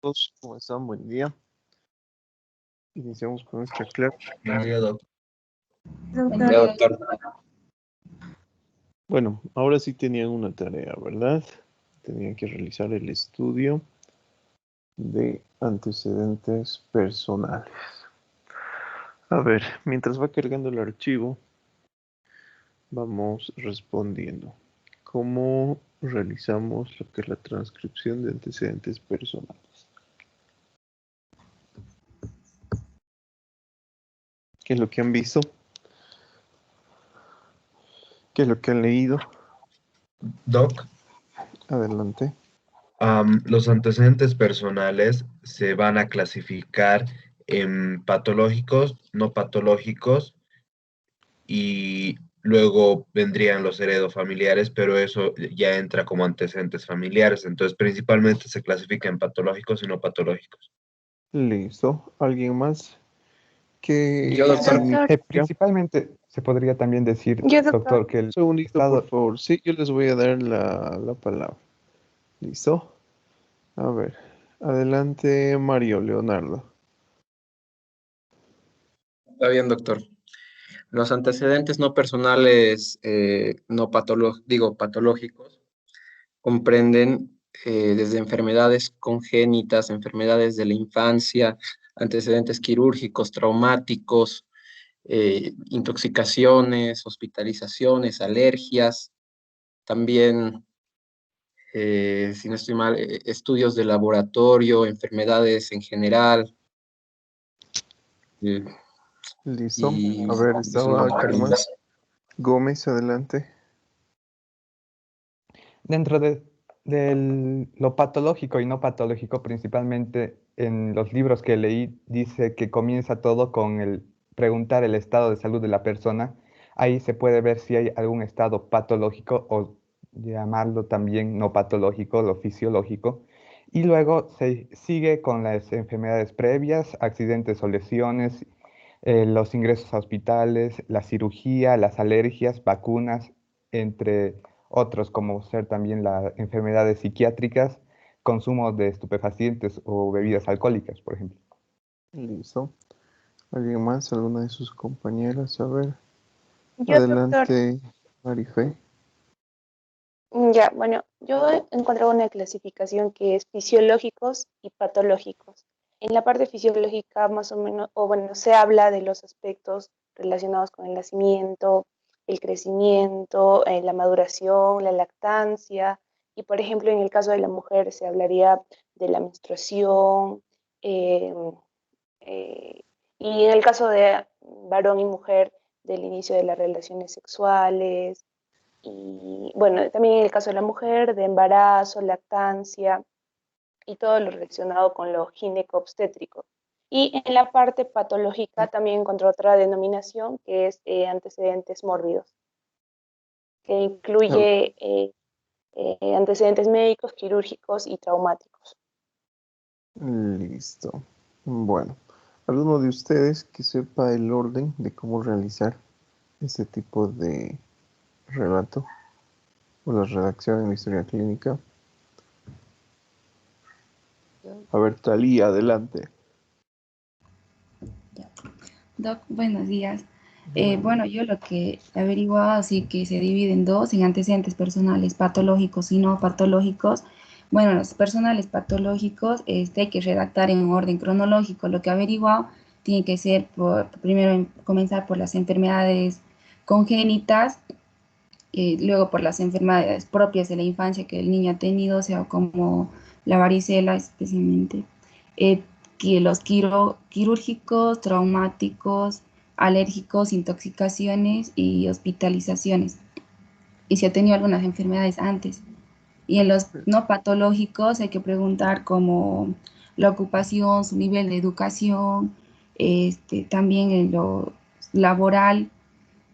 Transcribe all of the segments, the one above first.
todos, ¿cómo están? Buen día. Iniciamos con nuestra clase. Buen día, doctor. Buen día, doctor. Bueno, ahora sí tenían una tarea, ¿verdad? Tenían que realizar el estudio de antecedentes personales. A ver, mientras va cargando el archivo, vamos respondiendo. ¿Cómo realizamos lo que es la transcripción de antecedentes personales? ¿Qué es lo que han visto? ¿Qué es lo que han leído? Doc, Adelante. los antecedentes personales se van a clasificar en patológicos, no patológicos, y luego vendrían los heredofamiliares, pero eso ya entra como antecedentes familiares. Entonces, principalmente se clasifica en patológicos y no patológicos. Listo. ¿Alguien más? ¿Qué Yo, doctor. significa? Principalmente se podría también decir, Yo, doctor, que Un el segundito, estado... por favor. Sí, yo les voy a dar la palabra. ¿Listo? A ver. Adelante, Mario Leonardo. Está bien, doctor. Los antecedentes no personales, no patológicos, comprenden desde enfermedades congénitas, enfermedades de la infancia, antecedentes quirúrgicos, traumáticos, intoxicaciones, hospitalizaciones, alergias, también, si no estoy mal, estudios de laboratorio, enfermedades en general. eh, ¿Listo? y A ver, eso no estaba comprende. Carmen Gómez, adelante. Dentro de lo patológico y no patológico, principalmente en los libros que leí, dice que comienza todo con el preguntar el estado de salud de la persona. Ahí se puede ver si hay algún estado patológico o llamarlo también no patológico, lo fisiológico. Y luego se sigue con las enfermedades previas, accidentes o lesiones, los ingresos a hospitales, la cirugía, las alergias, vacunas, entre otros como ser también las enfermedades psiquiátricas, consumo de estupefacientes o bebidas alcohólicas, por ejemplo. Listo. ¿Alguien más? ¿Alguna de sus compañeras? A ver. Yo, doctor, Adelante, Marife. ya, bueno, yo he encontrado una clasificación que es fisiológicos y patológicos. En la parte fisiológica, más o menos, o bueno, se habla de los aspectos relacionados con el nacimiento, el crecimiento, la maduración, la lactancia, y por ejemplo, en el caso de la mujer se hablaría de la menstruación, eh, eh, y en el caso de varón y mujer, del inicio de las relaciones sexuales. Y bueno, también en el caso de la mujer, de embarazo, lactancia y todo lo relacionado con lo gineco-obstétrico. Y en la parte patológica también encontré otra denominación que es antecedentes mórbidos, que incluye antecedentes médicos, quirúrgicos y traumáticos. Listo. Bueno, ¿alguno de ustedes que sepa el orden de cómo realizar este tipo de relato o la redacción en la historia clínica? A ver, Talía, adelante. Doc, buenos días. Bueno, yo lo que he averiguado, sí que se divide en dos, en antecedentes personales patológicos y no patológicos. Bueno, los personales patológicos hay que redactar en un orden cronológico. Lo que he averiguado tiene que ser, primero comenzar por las enfermedades congénitas, luego por las enfermedades propias de la infancia que el niño ha tenido, o sea, como la varicela especialmente. Que los quirúrgicos, traumáticos, alérgicos, intoxicaciones y hospitalizaciones. Y si ha tenido algunas enfermedades antes. Y en los no patológicos hay que preguntar como la ocupación, su nivel de educación, también en lo laboral,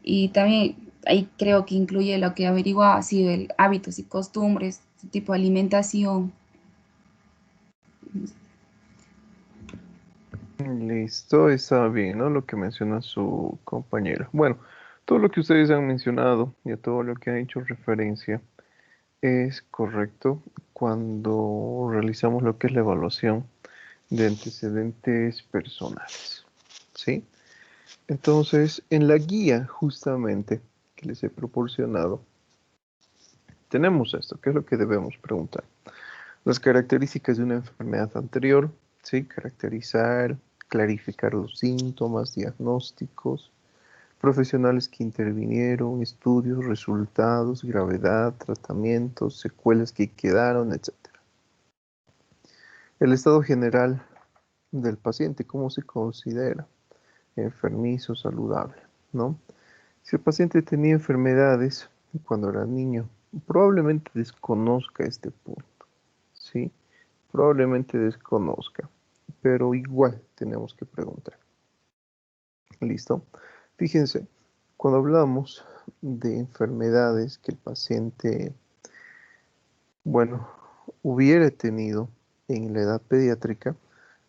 y también ahí creo que incluye lo que averigua ha sido el hábitos y costumbres, su tipo de alimentación. Listo, está bien, ¿no? Lo que menciona su compañera. Bueno, todo lo que ustedes han mencionado y a todo lo que han hecho referencia es correcto. cuando realizamos lo que es la evaluación de antecedentes personales, ¿sí? Entonces, en la guía justamente que les he proporcionado, tenemos esto, ¿qué es lo que debemos preguntar? Las características de una enfermedad anterior, ¿sí? Caracterizar, clarificar los síntomas, diagnósticos, profesionales que intervinieron, estudios, resultados, gravedad, tratamientos, secuelas que quedaron, etc. El estado general del paciente, ¿cómo se considera? Enfermizo, saludable, ¿no? Si el paciente tenía enfermedades cuando era niño, probablemente desconozca este punto, ¿sí? Probablemente desconozca, pero igual tenemos que preguntar. ¿Listo? Fíjense, cuando hablamos de enfermedades que el paciente, bueno, hubiera tenido en la edad pediátrica,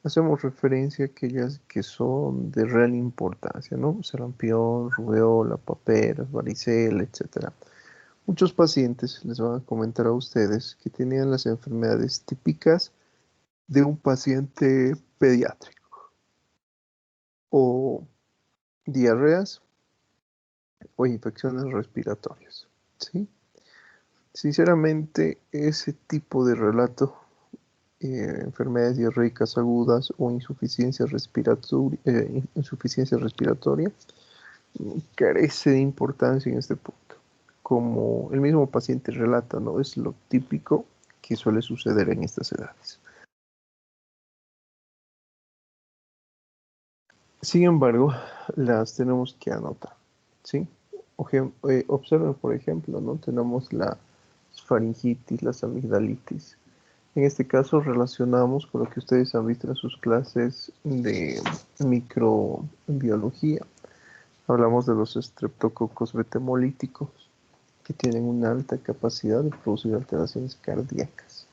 hacemos referencia a aquellas que son de real importancia, ¿no? Sarampión, rubéola, paperas, varicela, etc. Muchos pacientes les van a comentar a ustedes que tenían las enfermedades típicas de un paciente pediátrico, o diarreas o infecciones respiratorias, ¿sí? Sinceramente, ese tipo de relato, enfermedades diarreicas agudas o insuficiencia respiratoria, carece de importancia en este punto. Como el mismo paciente relata, ¿no? Es lo típico que suele suceder en estas edades. Sin embargo, las tenemos que anotar, ¿sí? Observen, por ejemplo, ¿no? Tenemos la faringitis, las amigdalitis. En este caso relacionamos con lo que ustedes han visto en sus clases de microbiología. Hablamos de los estreptococos betemolíticos, que tienen una alta capacidad de producir alteraciones cardíacas.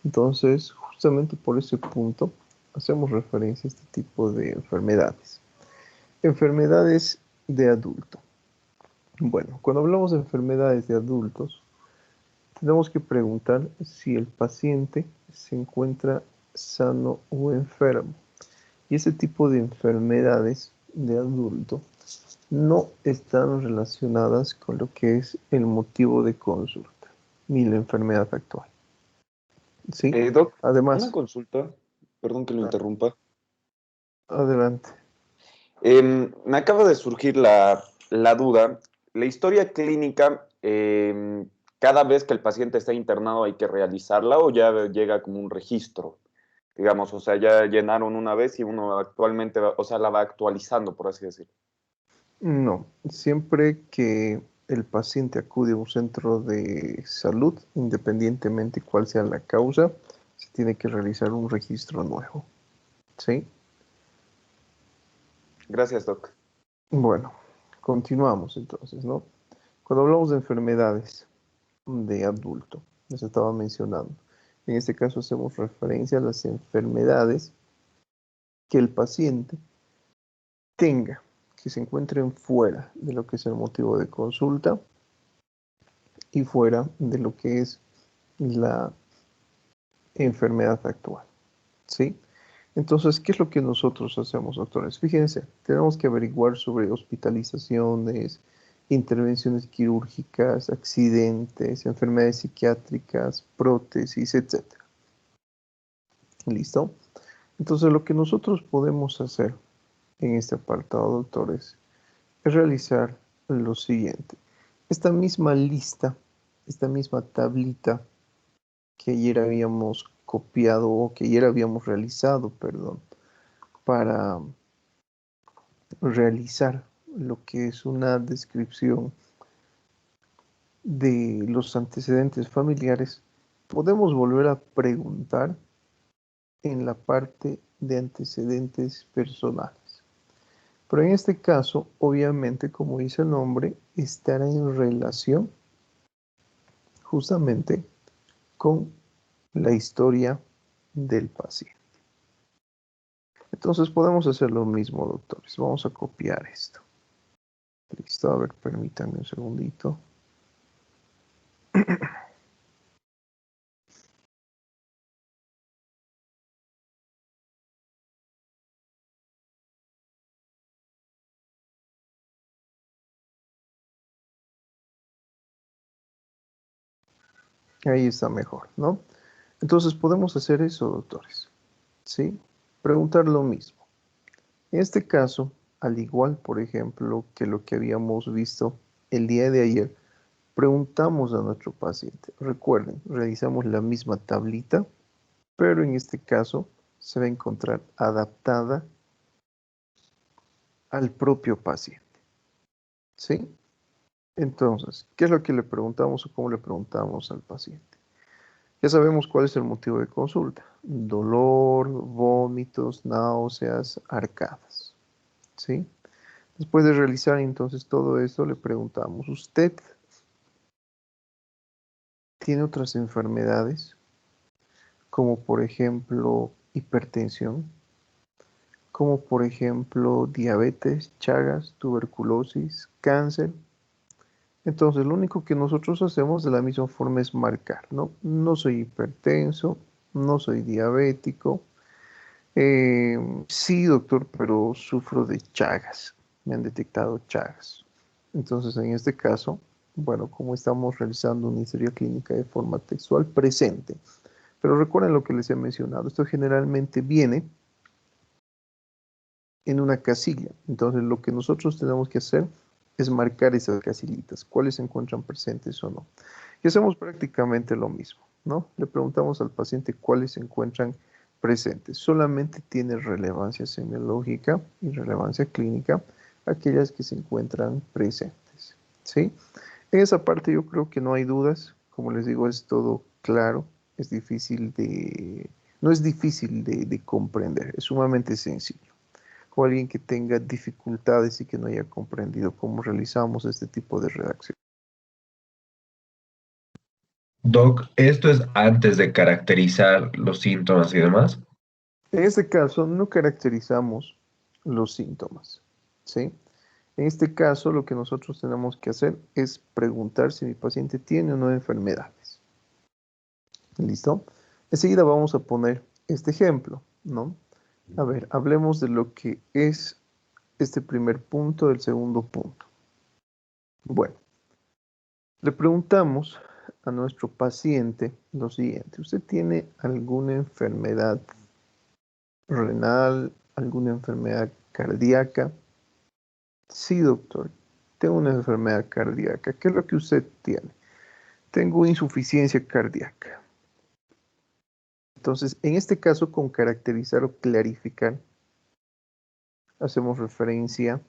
Entonces, justamente por ese punto, hacemos referencia a este tipo de enfermedades. Enfermedades de adulto. Bueno, cuando hablamos de enfermedades de adultos, tenemos que preguntar si el paciente se encuentra sano o enfermo. Y ese tipo de enfermedades de adulto no están relacionadas con lo que es el motivo de consulta, ni la enfermedad actual. ¿Sí? Doc, una Además, consulta, perdón que lo interrumpa. adelante. Me acaba de surgir la duda. La historia clínica, cada vez que el paciente está internado hay que realizarla o ya llega como un registro, digamos, o sea, ya llenaron una vez y uno actualmente, o sea, la va actualizando, por así decirlo. No, siempre que el paciente acude a un centro de salud, independientemente cuál sea la causa, se tiene que realizar un registro nuevo. ¿Sí? Gracias, Doc. Bueno, continuamos entonces, ¿no? Cuando hablamos de enfermedades de adulto, les estaba mencionando. En este caso hacemos referencia a las enfermedades que el paciente tenga, que se encuentren fuera de lo que es el motivo de consulta y fuera de lo que es la enfermedad actual, ¿sí? Entonces, ¿qué es lo que nosotros hacemos, doctores? Fíjense, tenemos que averiguar sobre hospitalizaciones, intervenciones quirúrgicas, accidentes, enfermedades psiquiátricas, prótesis, etc. ¿Listo? Entonces, lo que nosotros podemos hacer en este apartado, doctores, es realizar lo siguiente. Esta misma lista, esta misma tablita que ayer habíamos copiado o que ayer habíamos realizado, perdón, para realizar lo que es una descripción de los antecedentes familiares, podemos volver a preguntar en la parte de antecedentes personales. Pero en este caso, obviamente, como dice el nombre, estará en relación justamente con la historia del paciente. Entonces podemos hacer lo mismo, doctores. Vamos a copiar esto. Listo, a ver, permítanme un segundito. Ahí está mejor, ¿no? Entonces podemos hacer eso, doctores, ¿sí? Preguntar lo mismo. En este caso, al igual, por ejemplo, que lo que habíamos visto el día de ayer, preguntamos a nuestro paciente. Recuerden, realizamos la misma tablita, pero en este caso se va a encontrar adaptada al propio paciente, ¿sí? Entonces, ¿qué es lo que le preguntamos o cómo le preguntamos al paciente? Ya sabemos cuál es el motivo de consulta. Dolor, vómitos, náuseas, arcadas, ¿sí? Después de realizar entonces todo esto, le preguntamos, ¿usted tiene otras enfermedades? Como por ejemplo hipertensión, como por ejemplo diabetes, Chagas, tuberculosis, cáncer. Entonces, lo único que nosotros hacemos de la misma forma es marcar, ¿no? No soy hipertenso, no soy diabético. Sí, doctor, pero sufro de Chagas. Me han detectado Chagas. Entonces, en este caso, bueno, como estamos realizando una historia clínica de forma textual presente, pero recuerden lo que les he mencionado, esto generalmente viene en una casilla. Entonces, lo que nosotros tenemos que hacer es marcar esas casillitas, cuáles se encuentran presentes o no. Y hacemos prácticamente lo mismo, ¿no? Le preguntamos al paciente cuáles se encuentran presentes. Solamente tiene relevancia semiológica y relevancia clínica aquellas que se encuentran presentes, ¿sí? En esa parte yo creo que no hay dudas. Como les digo, es todo claro, es difícil de... No es difícil de comprender, es sumamente sencillo. O alguien que tenga dificultades y que no haya comprendido cómo realizamos este tipo de redacción. Doc, ¿esto es antes de caracterizar los síntomas y demás? En este caso, no caracterizamos los síntomas, ¿sí? En este caso, lo que nosotros tenemos que hacer es preguntar si mi paciente tiene o no enfermedades. ¿Listo? Enseguida vamos a poner este ejemplo, ¿no? A ver, hablemos de lo que es este primer punto del segundo punto. Bueno, le preguntamos a nuestro paciente lo siguiente. ¿Usted tiene alguna enfermedad renal, alguna enfermedad cardíaca? Sí, doctor, tengo una enfermedad cardíaca. ¿Qué es lo que usted tiene? Tengo insuficiencia cardíaca. Entonces, en este caso, con caracterizar o clarificar, hacemos referencia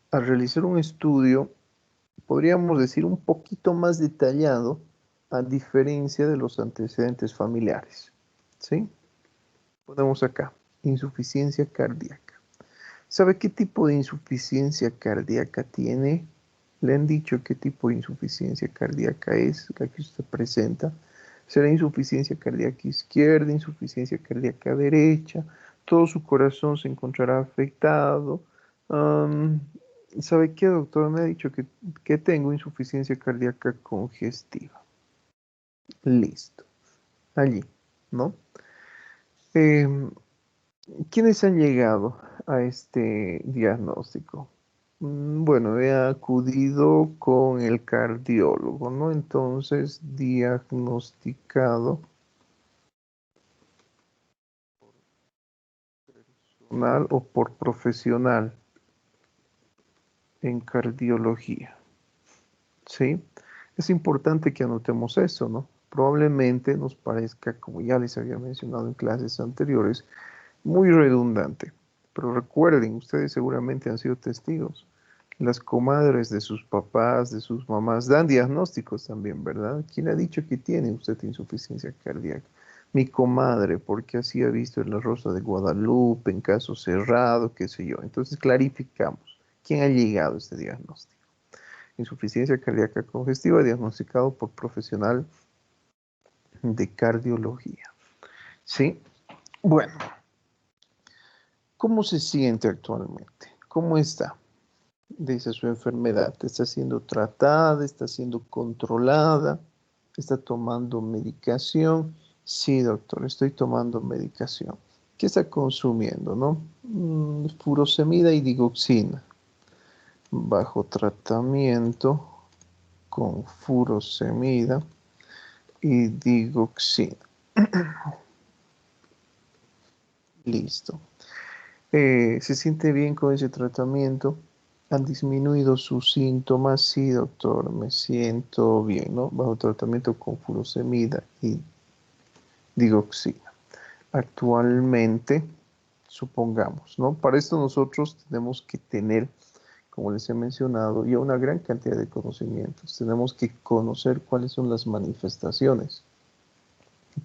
a realizar un estudio, podríamos decir, un poquito más detallado, a diferencia de los antecedentes familiares. ¿Sí? Ponemos acá, insuficiencia cardíaca. ¿Sabe qué tipo de insuficiencia cardíaca tiene? ¿Le han dicho qué tipo de insuficiencia cardíaca es la que usted presenta? ¿Será insuficiencia cardíaca izquierda, insuficiencia cardíaca derecha? ¿Todo su corazón se encontrará afectado? ¿Sabe qué, doctor? Me ha dicho que tengo insuficiencia cardíaca congestiva. Listo. Allí, ¿no? ¿Quiénes han llegado a este diagnóstico? Bueno, he acudido con el cardiólogo, ¿no? Entonces, diagnosticado personal o por profesional en cardiología, ¿sí? Es importante que anotemos eso, ¿no? Probablemente nos parezca, como ya les había mencionado en clases anteriores, muy redundante, pero recuerden, ustedes seguramente han sido testigos. Las comadres de sus papás, de sus mamás, dan diagnósticos también, ¿verdad? ¿Quién ha dicho que tiene usted insuficiencia cardíaca? Mi comadre, porque así ha visto en La Rosa de Guadalupe, en caso cerrado, qué sé yo. Entonces clarificamos. ¿Quién ha llegado a este diagnóstico? Insuficiencia cardíaca congestiva diagnosticado por profesional de cardiología. ¿Sí? Bueno, ¿cómo se siente actualmente? ¿Cómo está? Dice su enfermedad. ¿Está siendo tratada? ¿Está siendo controlada? ¿Está tomando medicación? Sí, doctor, estoy tomando medicación. ¿Qué está consumiendo, no? Furosemida y digoxina. Bajo tratamiento con furosemida y digoxina. Listo. ¿Se siente bien con ese tratamiento? ¿Han disminuido sus síntomas? Sí, doctor, me siento bien, ¿no? Bajo tratamiento con furosemida y digoxina. Actualmente, supongamos, ¿no? Para esto nosotros tenemos que tener, como les he mencionado, ya una gran cantidad de conocimientos. Tenemos que conocer cuáles son las manifestaciones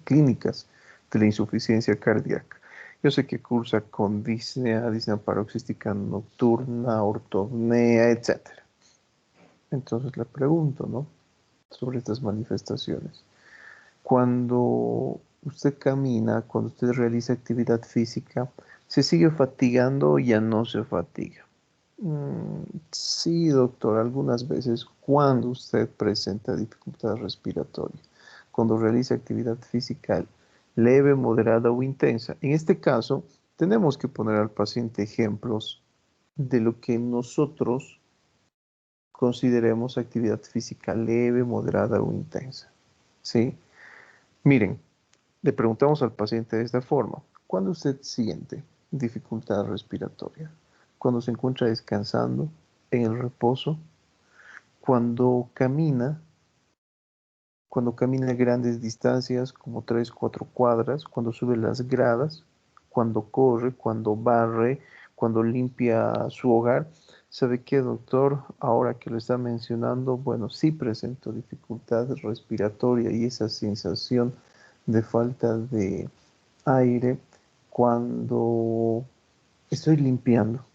clínicas de la insuficiencia cardíaca. Yo sé que cursa con disnea paroxística nocturna, ortopnea, etc. Entonces le pregunto, ¿no? Sobre estas manifestaciones. Cuando usted camina, cuando usted realiza actividad física, ¿se sigue fatigando o ya no se fatiga? Sí, doctor, algunas veces cuando usted presenta dificultad respiratoria, cuando realiza actividad física leve, moderada o intensa. En este caso, tenemos que poner al paciente ejemplos de lo que nosotros consideremos actividad física leve, moderada o intensa. ¿Sí? Miren, le preguntamos al paciente de esta forma: ¿cuándo usted siente dificultad respiratoria? ¿Cuando se encuentra descansando, en el reposo? ¿Cuando camina grandes distancias, como 3, 4 cuadras? ¿Cuando sube las gradas? ¿Cuando corre? ¿Cuando barre? ¿Cuando limpia su hogar? ¿Sabe qué, doctor? Ahora que lo está mencionando, bueno, sí presento dificultad respiratoria y esa sensación de falta de aire cuando estoy limpiando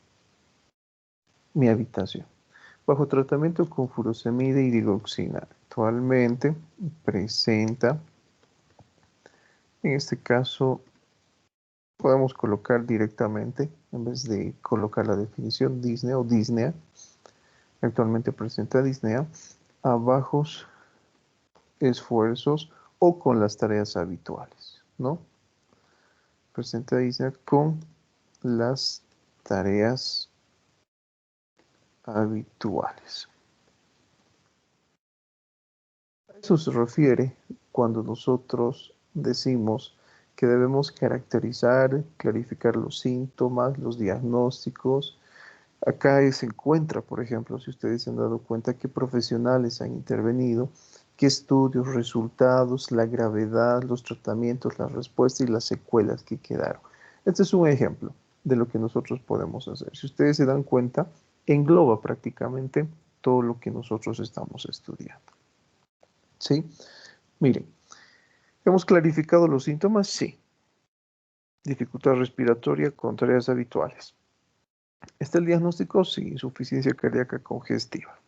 mi habitación. Bajo tratamiento con furosemida y digoxina. Actualmente presenta, en este caso, podemos colocar directamente, en vez de colocar la definición disnea o disnea, actualmente presenta disnea a bajos esfuerzos o con las tareas habituales, ¿no? Presenta disnea con las tareas habituales. A eso se refiere cuando nosotros decimos que debemos caracterizar, clarificar los síntomas, los diagnósticos. Acá se encuentra, por ejemplo, si ustedes se han dado cuenta, qué profesionales han intervenido, qué estudios, resultados, la gravedad, los tratamientos, la respuesta y las secuelas que quedaron. Este es un ejemplo de lo que nosotros podemos hacer. Si ustedes se dan cuenta, engloba prácticamente todo lo que nosotros estamos estudiando. ¿Sí? Miren, ¿hemos clarificado los síntomas? Sí. Dificultad respiratoria con tareas habituales. ¿Está el diagnóstico? Sí. Insuficiencia cardíaca congestiva.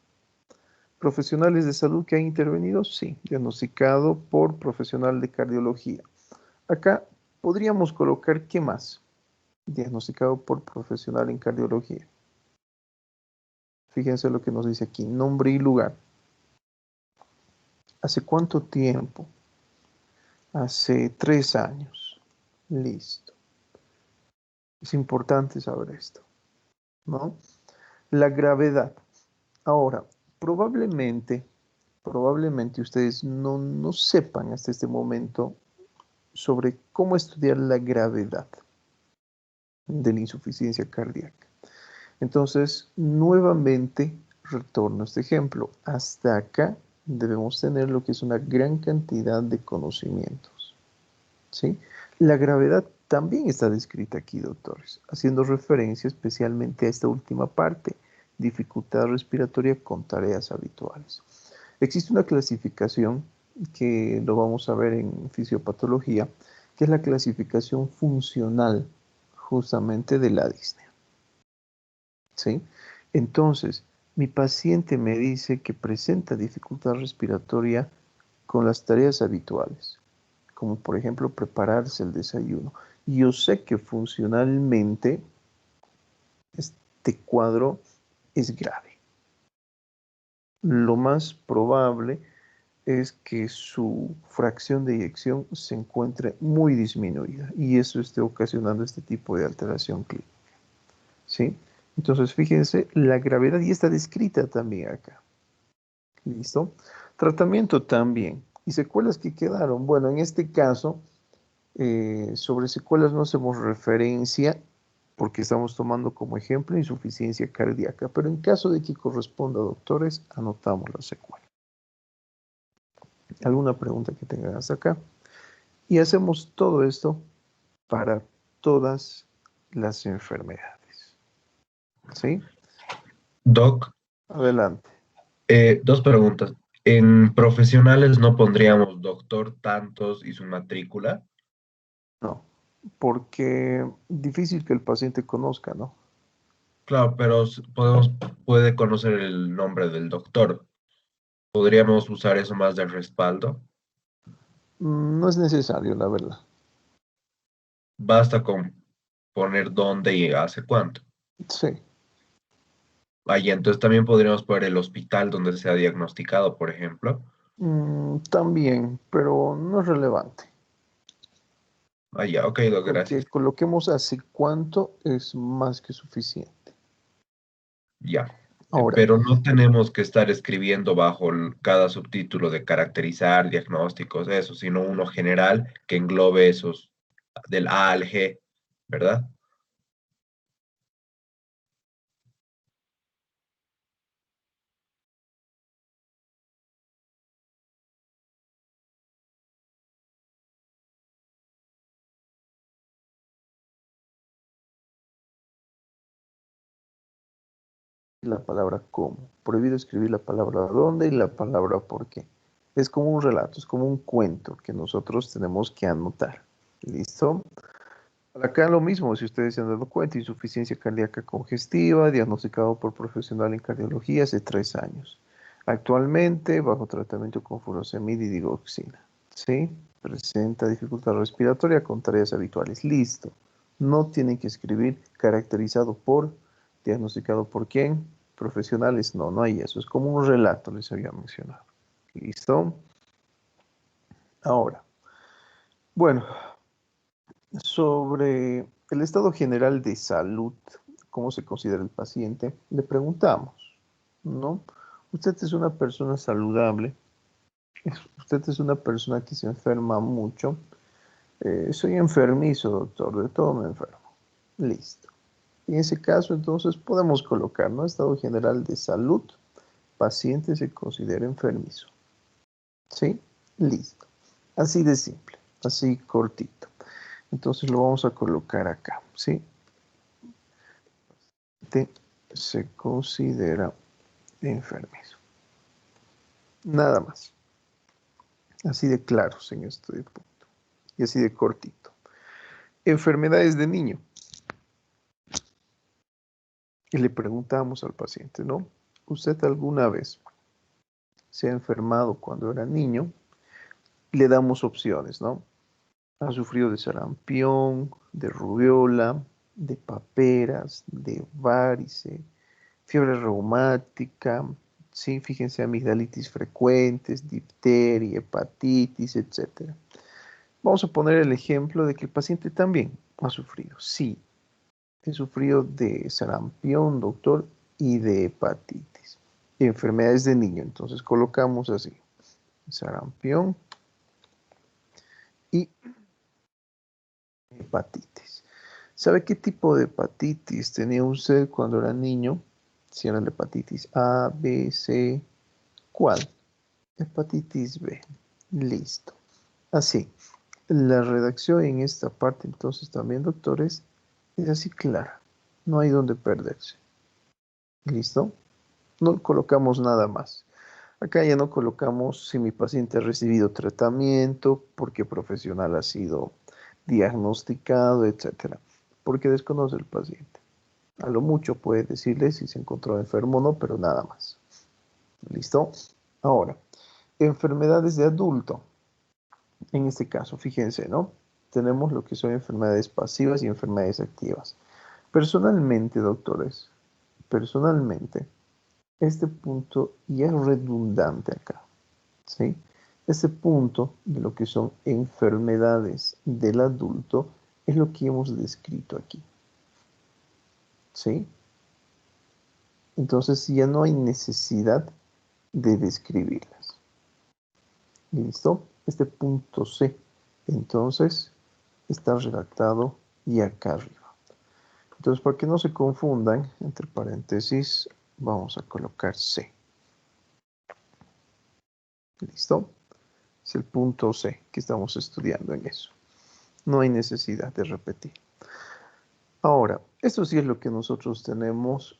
¿Profesionales de salud que han intervenido? Sí. Diagnosticado por profesional de cardiología. Acá podríamos colocar, ¿qué más? Diagnosticado por profesional en cardiología. Fíjense lo que nos dice aquí, nombre y lugar. ¿Hace cuánto tiempo? Hace 3 años. Listo. Es importante saber esto, ¿no? La gravedad. Ahora, probablemente ustedes no sepan hasta este momento sobre cómo estudiar la gravedad de la insuficiencia cardíaca. Entonces, nuevamente, retorno a este ejemplo. Hasta acá debemos tener lo que es una gran cantidad de conocimientos, ¿sí? La gravedad también está descrita aquí, doctores, haciendo referencia especialmente a esta última parte, dificultad respiratoria con tareas habituales. Existe una clasificación que lo vamos a ver en fisiopatología, que es la clasificación funcional justamente de la disnea. ¿Sí? Entonces, mi paciente me dice que presenta dificultad respiratoria con las tareas habituales, como por ejemplo prepararse el desayuno. Y yo sé que funcionalmente este cuadro es grave. Lo más probable es que su fracción de eyección se encuentre muy disminuida y eso esté ocasionando este tipo de alteración clínica. ¿Sí? Entonces, fíjense, la gravedad ya está descrita también acá. ¿Listo? Tratamiento también. ¿Y secuelas que quedaron? Bueno, en este caso, sobre secuelas no hacemos referencia porque estamos tomando como ejemplo insuficiencia cardíaca, pero en caso de que corresponda, doctores, anotamos la secuela. ¿Alguna pregunta que tengan hasta acá? Y hacemos todo esto para todas las enfermedades. ¿Sí? Doc, Adelante. dos preguntas. En profesionales no pondríamos doctor tantos y su matrícula. No, porque difícil que el paciente conozca, ¿no? Claro, pero puede conocer el nombre del doctor. ¿Podríamos usar eso más de respaldo? No es necesario, la verdad. Basta con poner dónde y hace cuánto. Sí. Ahí entonces también podríamos poner el hospital donde se ha diagnosticado, por ejemplo. También, pero no es relevante. Ah, ya, ok, Doc, Porque gracias. coloquemos hace cuánto es más que suficiente. Ya. Ahora, Pero no tenemos que estar escribiendo bajo cada subtítulo de caracterizar, diagnósticos, eso, sino uno general que englobe esos del A al G, ¿verdad? la palabra cómo. Prohibido escribir la palabra dónde y la palabra por qué. Es como un relato, es como un cuento que nosotros tenemos que anotar. ¿Listo? Acá lo mismo, si ustedes se han dado cuenta, insuficiencia cardíaca congestiva, diagnosticado por profesional en cardiología hace 3 años. Actualmente, bajo tratamiento con furosemida y digoxina. ¿Sí? Presenta dificultad respiratoria con tareas habituales. Listo. No tienen que escribir caracterizado por, diagnosticado por quién, profesionales. No, no hay eso. Es como un relato, les había mencionado. ¿Listo? Ahora, bueno, sobre el estado general de salud, cómo se considera el paciente, le preguntamos, ¿no? Usted es una persona saludable, usted es una persona que se enferma mucho. Soy enfermizo, doctor, de todo me enfermo. Listo. En ese caso, entonces, podemos colocar, ¿no? Estado general de salud, paciente se considera enfermizo. ¿Sí? Listo. Así de simple, así cortito. Entonces lo vamos a colocar acá, ¿sí? Se considera enfermizo. Nada más. Así de claros en este punto. Y así de cortito. Enfermedades de niño. Y le preguntamos al paciente, ¿no? ¿Usted alguna vez se ha enfermado cuando era niño? Le damos opciones, ¿no? Ha sufrido de sarampión, de rubiola, de paperas, de varice, fiebre reumática, sí, fíjense, amigdalitis frecuentes, difteria, hepatitis, etcétera. Vamos a poner el ejemplo de que el paciente también ha sufrido. Sí, he sufrido de sarampión, doctor, y de hepatitis. Enfermedades de niño, entonces colocamos así, sarampión y hepatitis. ¿Sabe qué tipo de hepatitis tenía usted cuando era niño? Si era la hepatitis A, B, C, ¿cuál? Hepatitis B. Listo. Así. La redacción en esta parte, entonces, también, doctores, es así clara. No hay donde perderse. ¿Listo? No colocamos nada más. Acá ya no colocamos si mi paciente ha recibido tratamiento, por qué profesional ha sido diagnosticado, etcétera. Porque desconoce el paciente. A lo mucho puede decirle si se encontró enfermo o no, pero nada más. ¿Listo? Ahora, enfermedades de adulto. En este caso, fíjense, ¿no? Tenemos lo que son enfermedades pasivas y enfermedades activas. Personalmente, doctores, personalmente, este punto ya es redundante acá, ¿sí? Este punto de lo que son enfermedades del adulto es lo que hemos descrito aquí, ¿sí? Entonces ya no hay necesidad de describirlas. ¿Listo? Este punto C, entonces, está redactado y acá arriba. Entonces, para que no se confundan, entre paréntesis, vamos a colocar C. ¿Listo? Es el punto C que estamos estudiando en eso. No hay necesidad de repetir. Ahora, esto sí es lo que nosotros tenemos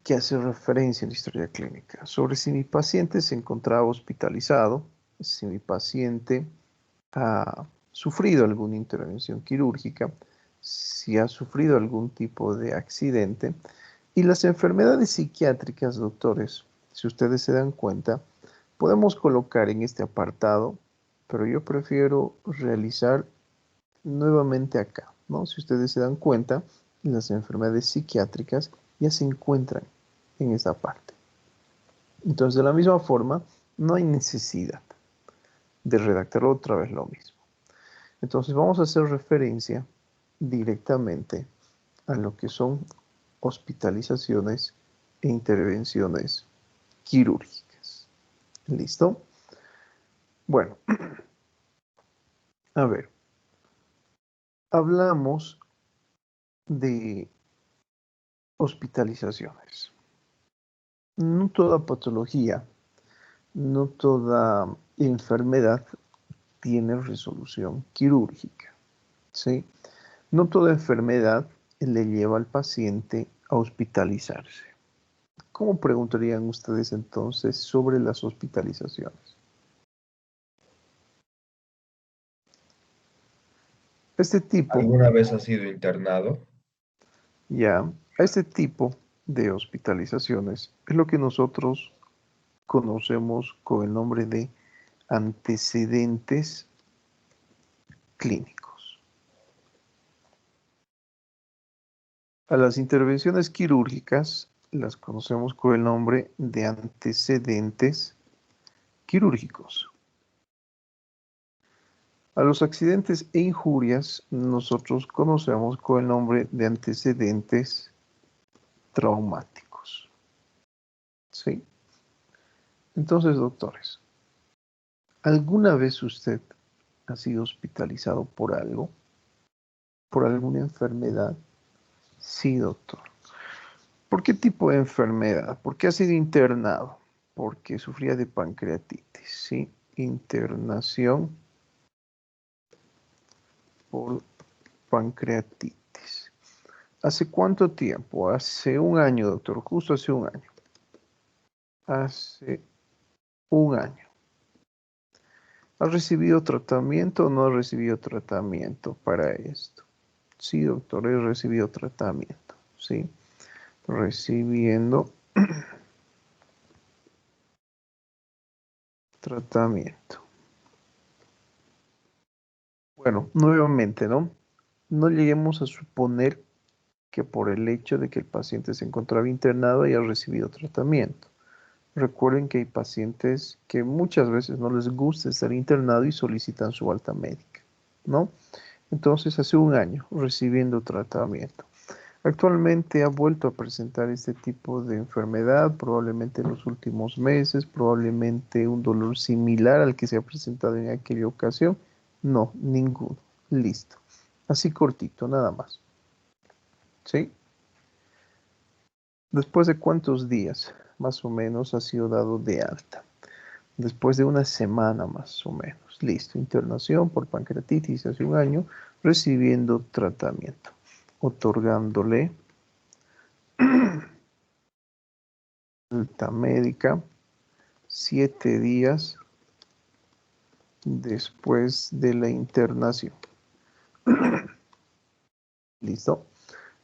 que hacer referencia en la historia clínica. Sobre si mi paciente se encontraba hospitalizado, si mi paciente ha sufrido alguna intervención quirúrgica, si ha sufrido algún tipo de accidente. Y las enfermedades psiquiátricas, doctores, si ustedes se dan cuenta, podemos colocar en este apartado, pero yo prefiero realizar nuevamente acá, ¿no? Si ustedes se dan cuenta, las enfermedades psiquiátricas ya se encuentran en esta parte. Entonces, de la misma forma, no hay necesidad de redactar otra vez lo mismo. Entonces, vamos a hacer referencia directamente a lo que son hospitalizaciones e intervenciones quirúrgicas. ¿Listo? Bueno, a ver, hablamos de hospitalizaciones. No toda patología, no toda enfermedad tiene resolución quirúrgica, ¿sí? No toda enfermedad le lleva al paciente a hospitalizarse. ¿Cómo preguntarían ustedes entonces sobre las hospitalizaciones? Este tipo, ¿Alguna vez has sido internado? ya, este tipo de hospitalizaciones es lo que nosotros conocemos con el nombre de antecedentes clínicos. A las intervenciones quirúrgicas las conocemos con el nombre de antecedentes quirúrgicos. A los accidentes e injurias nosotros conocemos con el nombre de antecedentes traumáticos. ¿Sí? Entonces, doctores, ¿alguna vez usted ha sido hospitalizado por algo? ¿Por alguna enfermedad? Sí, doctor. ¿Por qué tipo de enfermedad? ¿Por qué ha sido internado? Porque sufría de pancreatitis, ¿sí? Internación por pancreatitis. ¿Hace cuánto tiempo? Hace un año, doctor, justo hace un año. Hace un año. ¿Ha recibido tratamiento o no ha recibido tratamiento para esto? Sí, doctor, he recibido tratamiento, ¿sí? Recibiendo tratamiento. Bueno, nuevamente, ¿no? No lleguemos a suponer que por el hecho de que el paciente se encontraba internado haya recibido tratamiento. Recuerden que hay pacientes que muchas veces no les gusta estar internado y solicitan su alta médica, ¿no? Entonces, hace un año recibiendo tratamiento. Actualmente ha vuelto a presentar este tipo de enfermedad, probablemente en los últimos meses, probablemente un dolor similar al que se ha presentado en aquella ocasión. No, ninguno. Listo. Así cortito, nada más. ¿Sí? ¿Después de cuántos días, más o menos, ha sido dado de alta? Después de una semana, más o menos. Listo. Internación por pancreatitis hace un año, recibiendo tratamiento, otorgándole alta médica 7 días después de la internación. ¿Listo?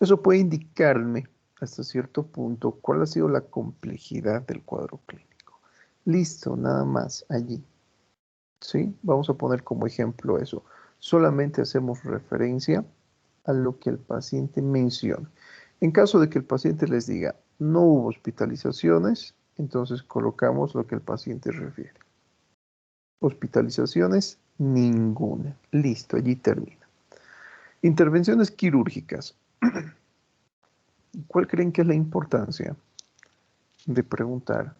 Eso puede indicarme hasta cierto punto cuál ha sido la complejidad del cuadro clínico. Listo, nada más allí. ¿Sí? Vamos a poner como ejemplo eso. Solamente hacemos referencia a lo que el paciente menciona. En caso de que el paciente les diga no hubo hospitalizaciones, entonces colocamos lo que el paciente refiere. Hospitalizaciones, ninguna. Listo, allí termina. Intervenciones quirúrgicas. ¿Cuál creen que es la importancia de preguntar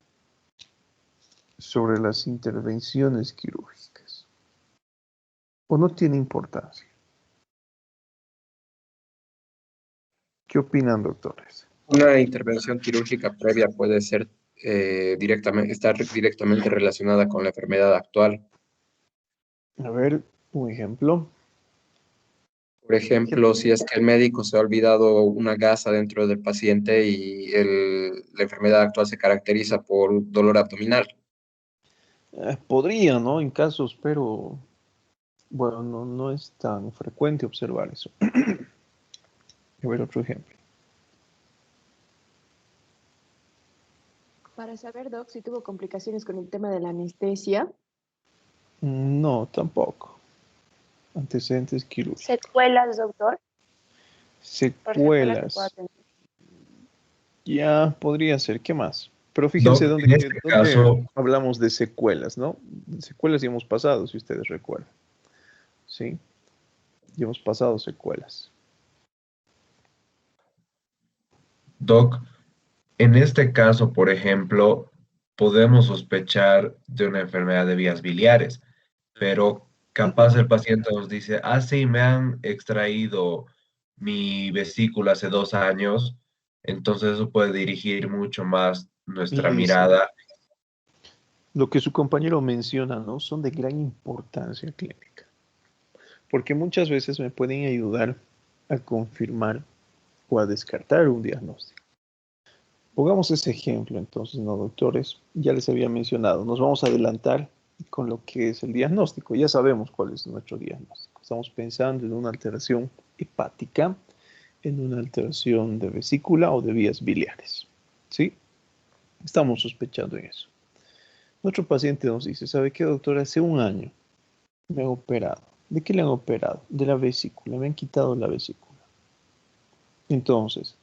sobre las intervenciones quirúrgicas? ¿O no tiene importancia? ¿Qué opinan, doctores? Una intervención quirúrgica previa puede ser estar directamente relacionada con la enfermedad actual. A ver, un ejemplo. Por ejemplo, si es que el médico se ha olvidado una gasa dentro del paciente y la enfermedad actual se caracteriza por dolor abdominal. Podría, ¿no? En casos, pero bueno, no es tan frecuente observar eso. A ver, otro ejemplo. Para saber, Doc, si tuvo complicaciones con el tema de la anestesia. No, tampoco. Antecedentes quirúrgicos. ¿Secuelas, doctor? Por secuelas que pueda Secuelas. tener. Ya podría ser. ¿Qué más? Pero fíjense Doc, dónde, en este dónde caso, hablamos de secuelas, ¿no? Secuelas ya hemos pasado, si ustedes recuerdan. ¿Sí? Ya hemos pasado secuelas. Doc, en este caso, por ejemplo, podemos sospechar de una enfermedad de vías biliares, pero capaz el paciente nos dice, ah, sí, me han extraído mi vesícula hace 2 años, entonces eso puede dirigir mucho más nuestra Listo. mirada. Lo que su compañero menciona, ¿no? Son de gran importancia clínica. Porque muchas veces me pueden ayudar a confirmar o a descartar un diagnóstico. Pongamos ese ejemplo entonces, ¿no, doctores? Ya les había mencionado, nos vamos a adelantar con lo que es el diagnóstico. Ya sabemos cuál es nuestro diagnóstico. Estamos pensando en una alteración hepática, en una alteración de vesícula o de vías biliares. ¿Sí? Estamos sospechando en eso. Nuestro paciente nos dice, ¿sabe qué, doctor? Hace un año me han operado. ¿De qué le han operado? De la vesícula. Me han quitado la vesícula. Entonces,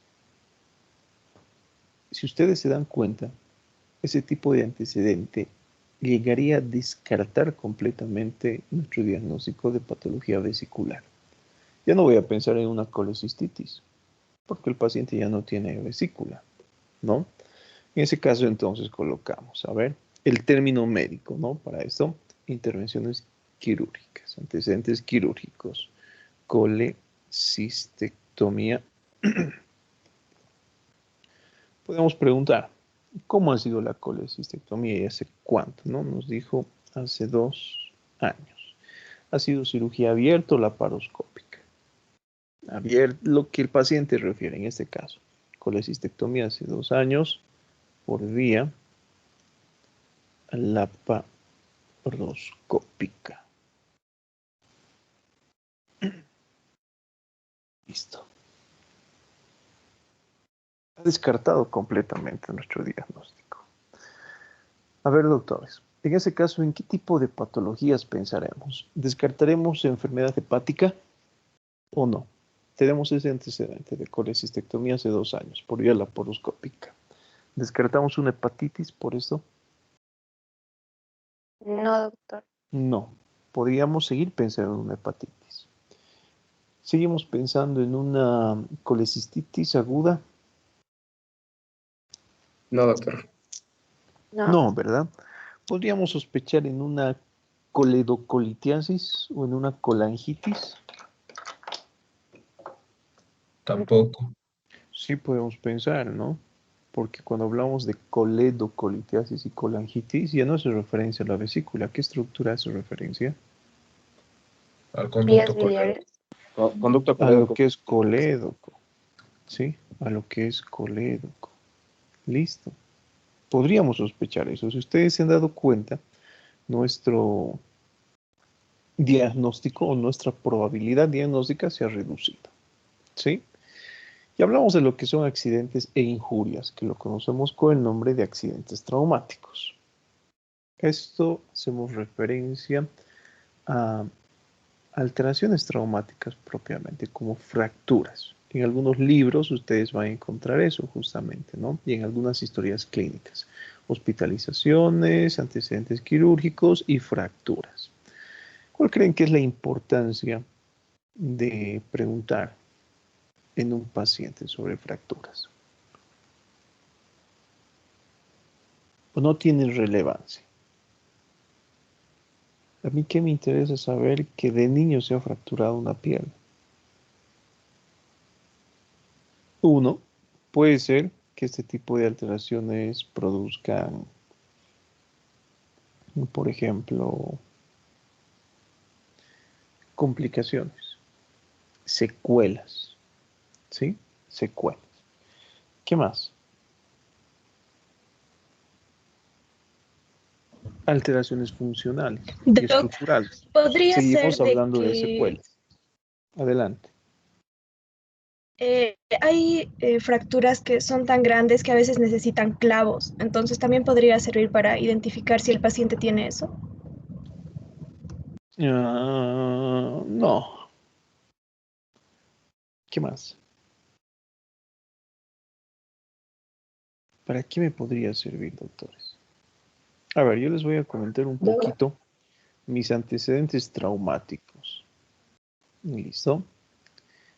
si ustedes se dan cuenta, ese tipo de antecedente llegaría a descartar completamente nuestro diagnóstico de patología vesicular. Ya no voy a pensar en una colecistitis, porque el paciente ya no tiene vesícula, ¿no? En ese caso, entonces, colocamos, a ver, el término médico, ¿no? Para esto, intervenciones quirúrgicas, antecedentes quirúrgicos, colecistectomía. Podemos preguntar, ¿cómo ha sido la colecistectomía y hace cuánto? ¿No? Nos dijo hace 2 años. ¿Ha sido cirugía abierta o laparoscópica? Lo que el paciente refiere en este caso. Colecistectomía hace 2 años por vía laparoscópica. Listo. Ha descartado completamente nuestro diagnóstico. A ver, doctores, en ese caso, ¿en qué tipo de patologías pensaremos? ¿Descartaremos enfermedad hepática o no? Tenemos ese antecedente de colecistectomía hace 2 años por vía laparoscópica. ¿Descartamos una hepatitis por eso? No, doctor. No. Podríamos seguir pensando en una hepatitis. ¿Seguimos pensando en una colecistitis aguda? No, doctor. No. No, ¿verdad? ¿Podríamos sospechar en una coledocolitiasis o en una colangitis? Tampoco. Sí podemos pensar, ¿no? Porque cuando hablamos de coledocolitiasis y colangitis, ya no hace referencia a la vesícula. ¿Qué estructura hace referencia? Al Vías conducto colédoco. biliares. Conducto A lo colédoco. que es colédoco. ¿Sí? A lo que es colédoco. Listo. Podríamos sospechar eso. Si ustedes se han dado cuenta, nuestro diagnóstico o nuestra probabilidad diagnóstica se ha reducido. ¿Sí? Y hablamos de lo que son accidentes e injurias, que lo conocemos con el nombre de accidentes traumáticos. Esto hacemos referencia a alteraciones traumáticas propiamente, como fracturas. En algunos libros ustedes van a encontrar eso justamente, ¿no? Y en algunas historias clínicas. Hospitalizaciones, antecedentes quirúrgicos y fracturas. ¿Cuál creen que es la importancia de preguntar en un paciente sobre fracturas? ¿O no tienen relevancia? A mí qué me interesa saber que de niño se ha fracturado una pierna. Uno, puede ser que este tipo de alteraciones produzcan, por ejemplo, complicaciones, secuelas, ¿sí? Secuelas. ¿Qué más? Alteraciones funcionales y Doc, estructurales. podría ser Seguimos de hablando de que secuelas. Adelante. hay fracturas que son tan grandes que a veces necesitan clavos, entonces también podría servir para identificar si el paciente tiene eso. No. ¿Qué más? ¿Para qué me podría servir, doctores? A ver, yo les voy a comentar un poquito mis antecedentes traumáticos. ¿Listo?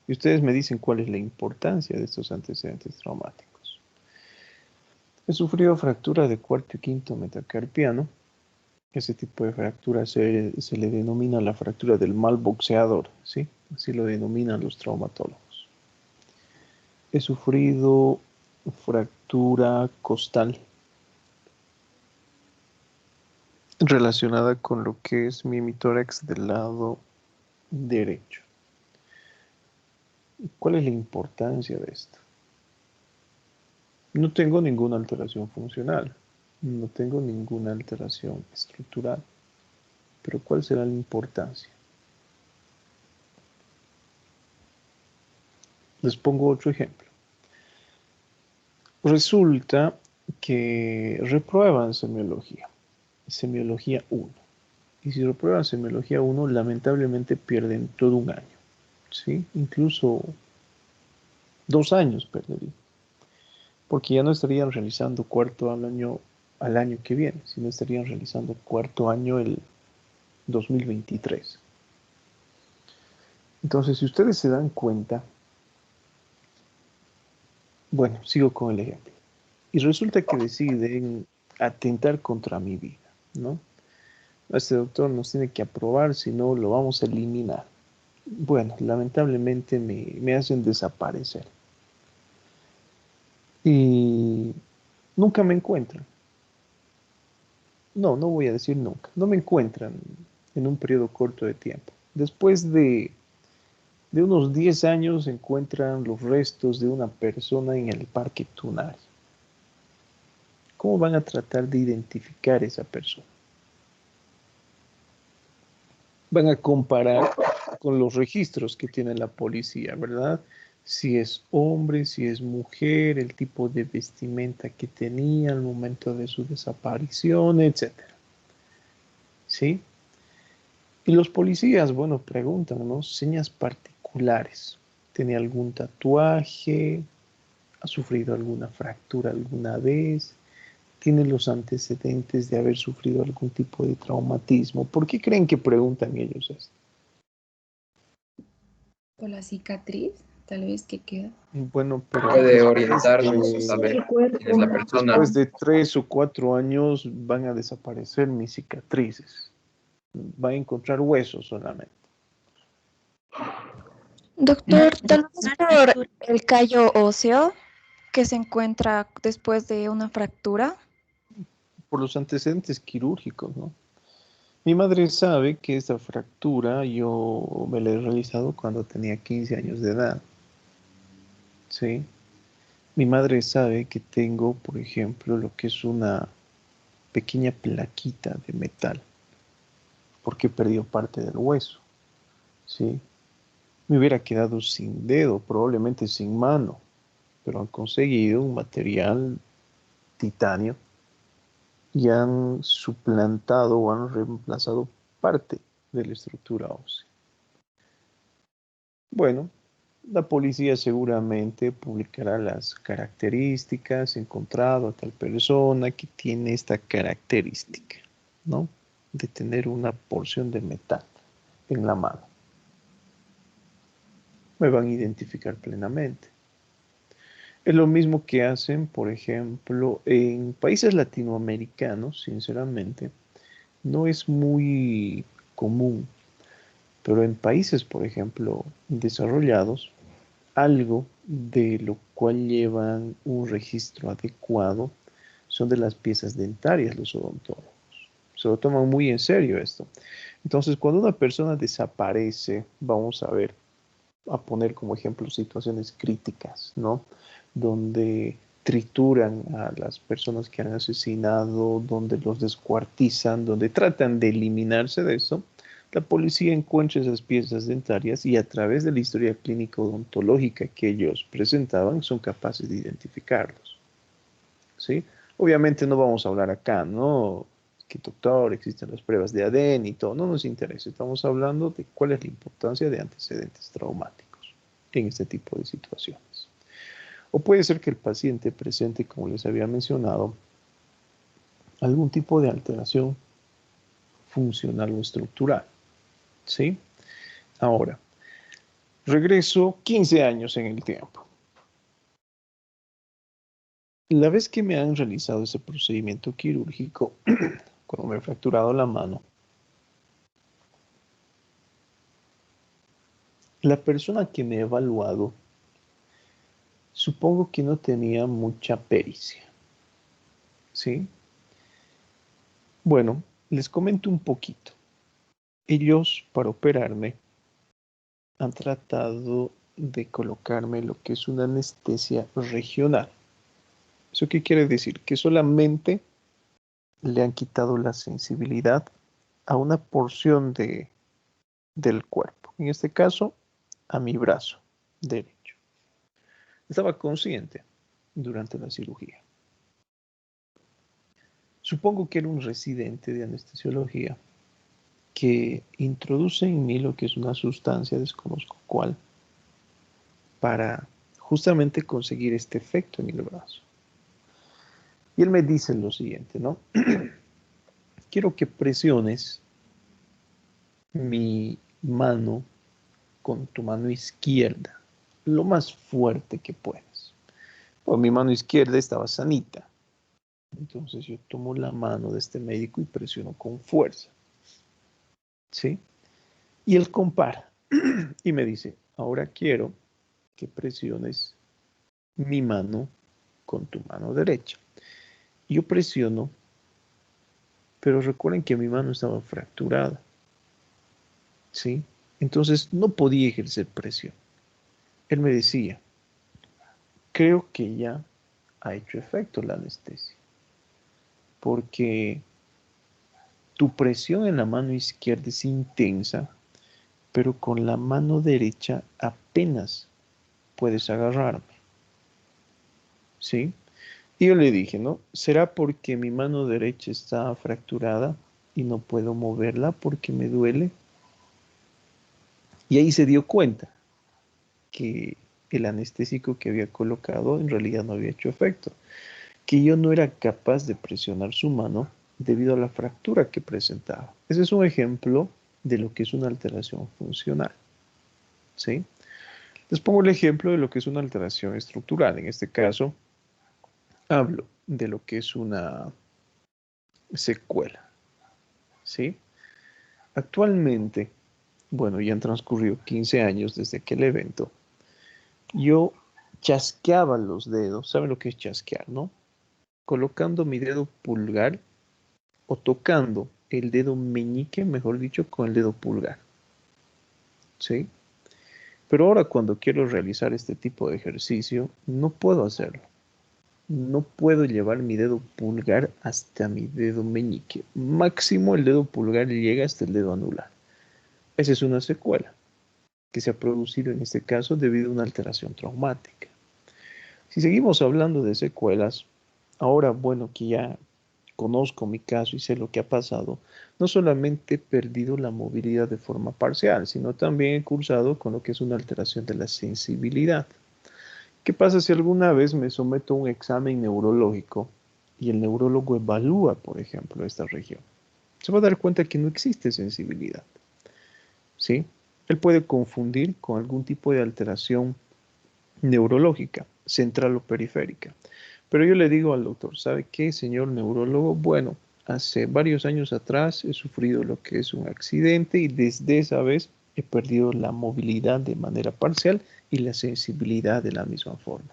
Y ustedes me dicen cuál es la importancia de estos antecedentes traumáticos. He sufrido fractura de cuarto y quinto metacarpiano. Ese tipo de fractura se le denomina la fractura del mal boxeador, ¿sí? Así lo denominan los traumatólogos. He sufrido fractura costal relacionada con lo que es mi hemitórax del lado derecho. ¿Cuál es la importancia de esto? No tengo ninguna alteración funcional, no tengo ninguna alteración estructural, pero ¿cuál será la importancia? Les pongo otro ejemplo. Resulta que reprueban semiología 1. Y si reprueban semiología 1, lamentablemente pierden todo un año, ¿sí? Incluso 2 años perderían, porque ya no estarían realizando cuarto al año que viene, sino estarían realizando cuarto año el 2023. Entonces, si ustedes se dan cuenta, bueno, sigo con el ejemplo. Y resulta que deciden atentar contra mi vida, ¿no? Este doctor nos tiene que aprobar, si no lo vamos a eliminar. Bueno, lamentablemente me hacen desaparecer. Y nunca me encuentran. No voy a decir nunca. No me encuentran en un periodo corto de tiempo. Después de unos 10 años encuentran los restos de una persona en el Parque Tunari. ¿Cómo van a tratar de identificar esa persona? Van a comparar con los registros que tiene la policía, ¿verdad? Si es hombre, si es mujer, el tipo de vestimenta que tenía al momento de su desaparición, etc. ¿Sí? Y los policías, bueno, preguntan, ¿no? Señas particulares. ¿Tiene algún tatuaje? ¿Ha sufrido alguna fractura alguna vez? ¿Tiene los antecedentes de haber sufrido algún tipo de traumatismo? ¿Por qué creen que preguntan ellos esto? Por la cicatriz, tal vez que queda. Bueno, pero Puede orientarnos a saber El cuerpo. quién es la persona. después de 3 o 4 años van a desaparecer mis cicatrices. Va a encontrar huesos solamente. Doctor, tal vez por el callo óseo que se encuentra después de una fractura. Por los antecedentes quirúrgicos, ¿no? Mi madre sabe que esta fractura yo me la he realizado cuando tenía 15 años de edad. ¿Sí? Mi madre sabe que tengo, por ejemplo, lo que es una pequeña plaquita de metal, porque he perdido parte del hueso. ¿Sí? Me hubiera quedado sin dedo, probablemente sin mano, pero han conseguido un material titanio y han suplantado o han reemplazado parte de la estructura ósea. Bueno, la policía seguramente publicará las características, encontrado a tal persona que tiene esta característica, ¿no? De tener una porción de metal en la mano. Me van a identificar plenamente. Es lo mismo que hacen, por ejemplo, en países latinoamericanos, sinceramente, no es muy común. Pero en países, por ejemplo, desarrollados, algo de lo cual llevan un registro adecuado son de las piezas dentarias los odontólogos. Se lo toman muy en serio esto. Entonces, cuando una persona desaparece, vamos a poner como ejemplo situaciones críticas, ¿no? Donde trituran a las personas que han asesinado, donde los descuartizan, donde tratan de eliminarse de eso, la policía encuentra esas piezas dentarias y a través de la historia clínica odontológica que ellos presentaban son capaces de identificarlos, ¿sí? Obviamente no vamos a hablar acá, ¿no? Que doctor, existen las pruebas de ADN y todo, no nos interesa. Estamos hablando de cuál es la importancia de antecedentes traumáticos en este tipo de situaciones. O puede ser que el paciente presente, como les había mencionado, algún tipo de alteración funcional o estructural, ¿sí? Ahora, regreso 15 años en el tiempo. La vez que me han realizado ese procedimiento quirúrgico, cuando me he fracturado la mano, la persona que me ha evaluado, supongo que no tenía mucha pericia, ¿sí? Bueno, les comento un poquito. Ellos, para operarme, han tratado de colocarme lo que es una anestesia regional. ¿Eso qué quiere decir? Que solamente le han quitado la sensibilidad a una porción del cuerpo. En este caso, a mi brazo derecho. Estaba consciente durante la cirugía. Supongo que era un residente de anestesiología que introduce en mí lo que es una sustancia, desconozco cuál, para justamente conseguir este efecto en el brazo. Y él me dice lo siguiente, ¿no? Quiero que presiones mi mano con tu mano izquierda, lo más fuerte que puedas. Pues mi mano izquierda estaba sanita. Entonces yo tomo la mano de este médico y presiono con fuerza. ¿Sí? Y él compara y me dice, ahora quiero que presiones mi mano con tu mano derecha. Yo presiono, pero recuerden que mi mano estaba fracturada. ¿Sí? Entonces no podía ejercer presión. Él me decía, creo que ya ha hecho efecto la anestesia, porque tu presión en la mano izquierda es intensa, pero con la mano derecha apenas puedes agarrarme. ¿Sí? Y yo le dije, ¿no? ¿Será porque mi mano derecha está fracturada y no puedo moverla porque me duele? Y ahí se dio cuenta que el anestésico que había colocado en realidad no había hecho efecto, que yo no era capaz de presionar su mano debido a la fractura que presentaba. Ese es un ejemplo de lo que es una alteración funcional. ¿Sí? Les pongo el ejemplo de lo que es una alteración estructural. En este caso, hablo de lo que es una secuela. ¿Sí? Actualmente, bueno, ya han transcurrido 15 años desde aquel evento, yo chasqueaba los dedos. ¿Saben lo que es chasquear, no? Colocando mi dedo pulgar o tocando el dedo meñique, mejor dicho, con el dedo pulgar. ¿Sí? Pero ahora cuando quiero realizar este tipo de ejercicio, no puedo hacerlo. No puedo llevar mi dedo pulgar hasta mi dedo meñique. Máximo el dedo pulgar llega hasta el dedo anular. Esa es una secuela que se ha producido en este caso debido a una alteración traumática. Si seguimos hablando de secuelas, ahora bueno que ya conozco mi caso y sé lo que ha pasado, no solamente he perdido la movilidad de forma parcial, sino también he cursado con lo que es una alteración de la sensibilidad. ¿Qué pasa si alguna vez me someto a un examen neurológico y el neurólogo evalúa, por ejemplo, esta región? Se va a dar cuenta que no existe sensibilidad. ¿Sí? Él puede confundir con algún tipo de alteración neurológica, central o periférica. Pero yo le digo al doctor, ¿sabe qué, señor neurólogo? Bueno, hace varios años atrás he sufrido lo que es un accidente y desde esa vez he perdido la movilidad de manera parcial y la sensibilidad de la misma forma.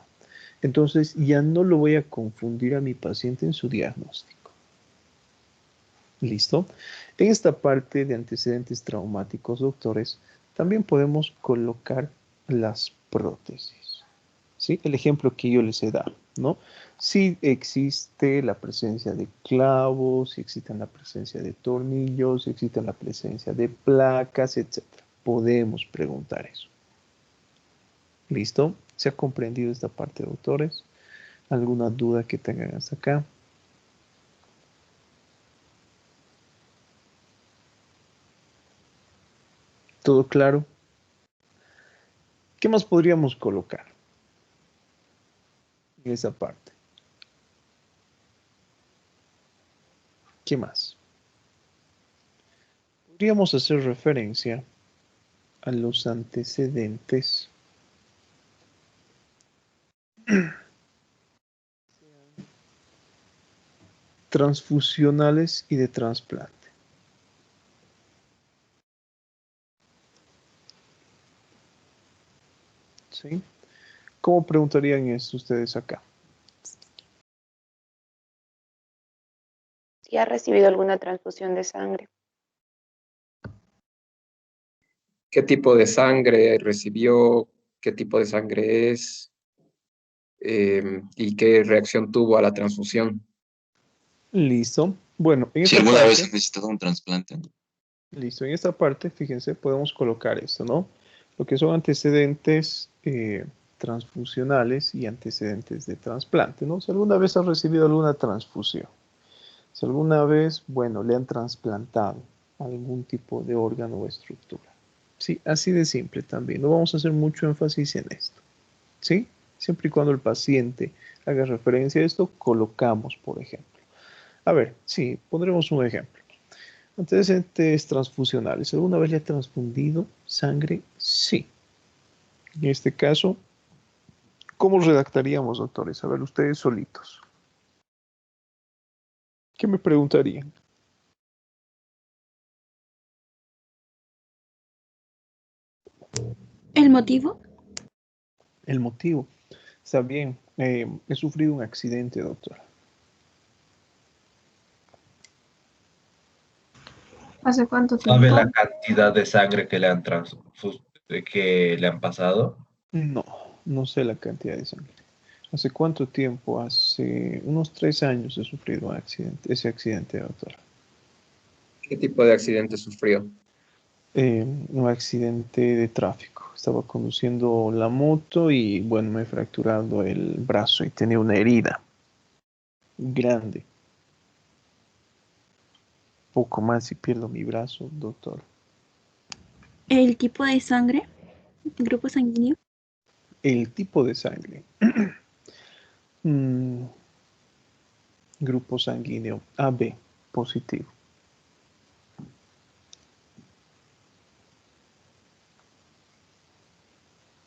Entonces ya no lo voy a confundir a mi paciente en su diagnóstico. ¿Listo? En esta parte de antecedentes traumáticos, doctores, también podemos colocar las prótesis. ¿Sí? El ejemplo que yo les he dado, ¿no? Si existe la presencia de clavos, si existe la presencia de tornillos, si existe la presencia de placas, etc. Podemos preguntar eso. ¿Listo? ¿Se ha comprendido esta parte, doctores? ¿Alguna duda que tengan hasta acá? ¿Todo claro? ¿Qué más podríamos colocar en esa parte? ¿Qué más? Podríamos hacer referencia a los antecedentes transfusionales y de trasplante. ¿Sí? ¿Cómo preguntarían esto ustedes acá? Si ha recibido alguna transfusión de sangre. ¿Qué tipo de sangre recibió? ¿Qué tipo de sangre es? ¿Y qué reacción tuvo a la transfusión? Listo. Bueno, en Si esta alguna vez parte, has necesitado un trasplante. listo, en esta parte, fíjense, podemos colocar esto, ¿no? Lo que son antecedentes transfusionales y antecedentes de trasplante, ¿no? Si alguna vez has recibido alguna transfusión, si alguna vez, bueno, le han trasplantado algún tipo de órgano o estructura. Sí, así de simple también. No vamos a hacer mucho énfasis en esto. ¿Sí? Siempre y cuando el paciente haga referencia a esto, colocamos, por ejemplo. A ver, sí, pondremos un ejemplo. Antecedentes transfusionales. ¿Alguna vez le ha transfundido sangre? Sí. En este caso, ¿cómo redactaríamos, doctores? A ver, ustedes solitos. ¿Qué me preguntarían? ¿El motivo? El motivo. Está bien. He sufrido un accidente, doctora. ¿Hace cuánto ¿Sabe tiempo? la cantidad de sangre que le han que le han pasado? No, no sé la cantidad de sangre. ¿Hace cuánto tiempo? Hace unos 3 años he sufrido un accidente, ese accidente, doctora. ¿Qué tipo de accidente sufrió? Un accidente de tráfico. Estaba conduciendo la moto y, bueno, me he fracturado el brazo y tenía una herida grande. Poco más y pierdo mi brazo, doctor. ¿El tipo de sangre? ¿Grupo sanguíneo? El tipo de sangre. Grupo sanguíneo AB, positivo.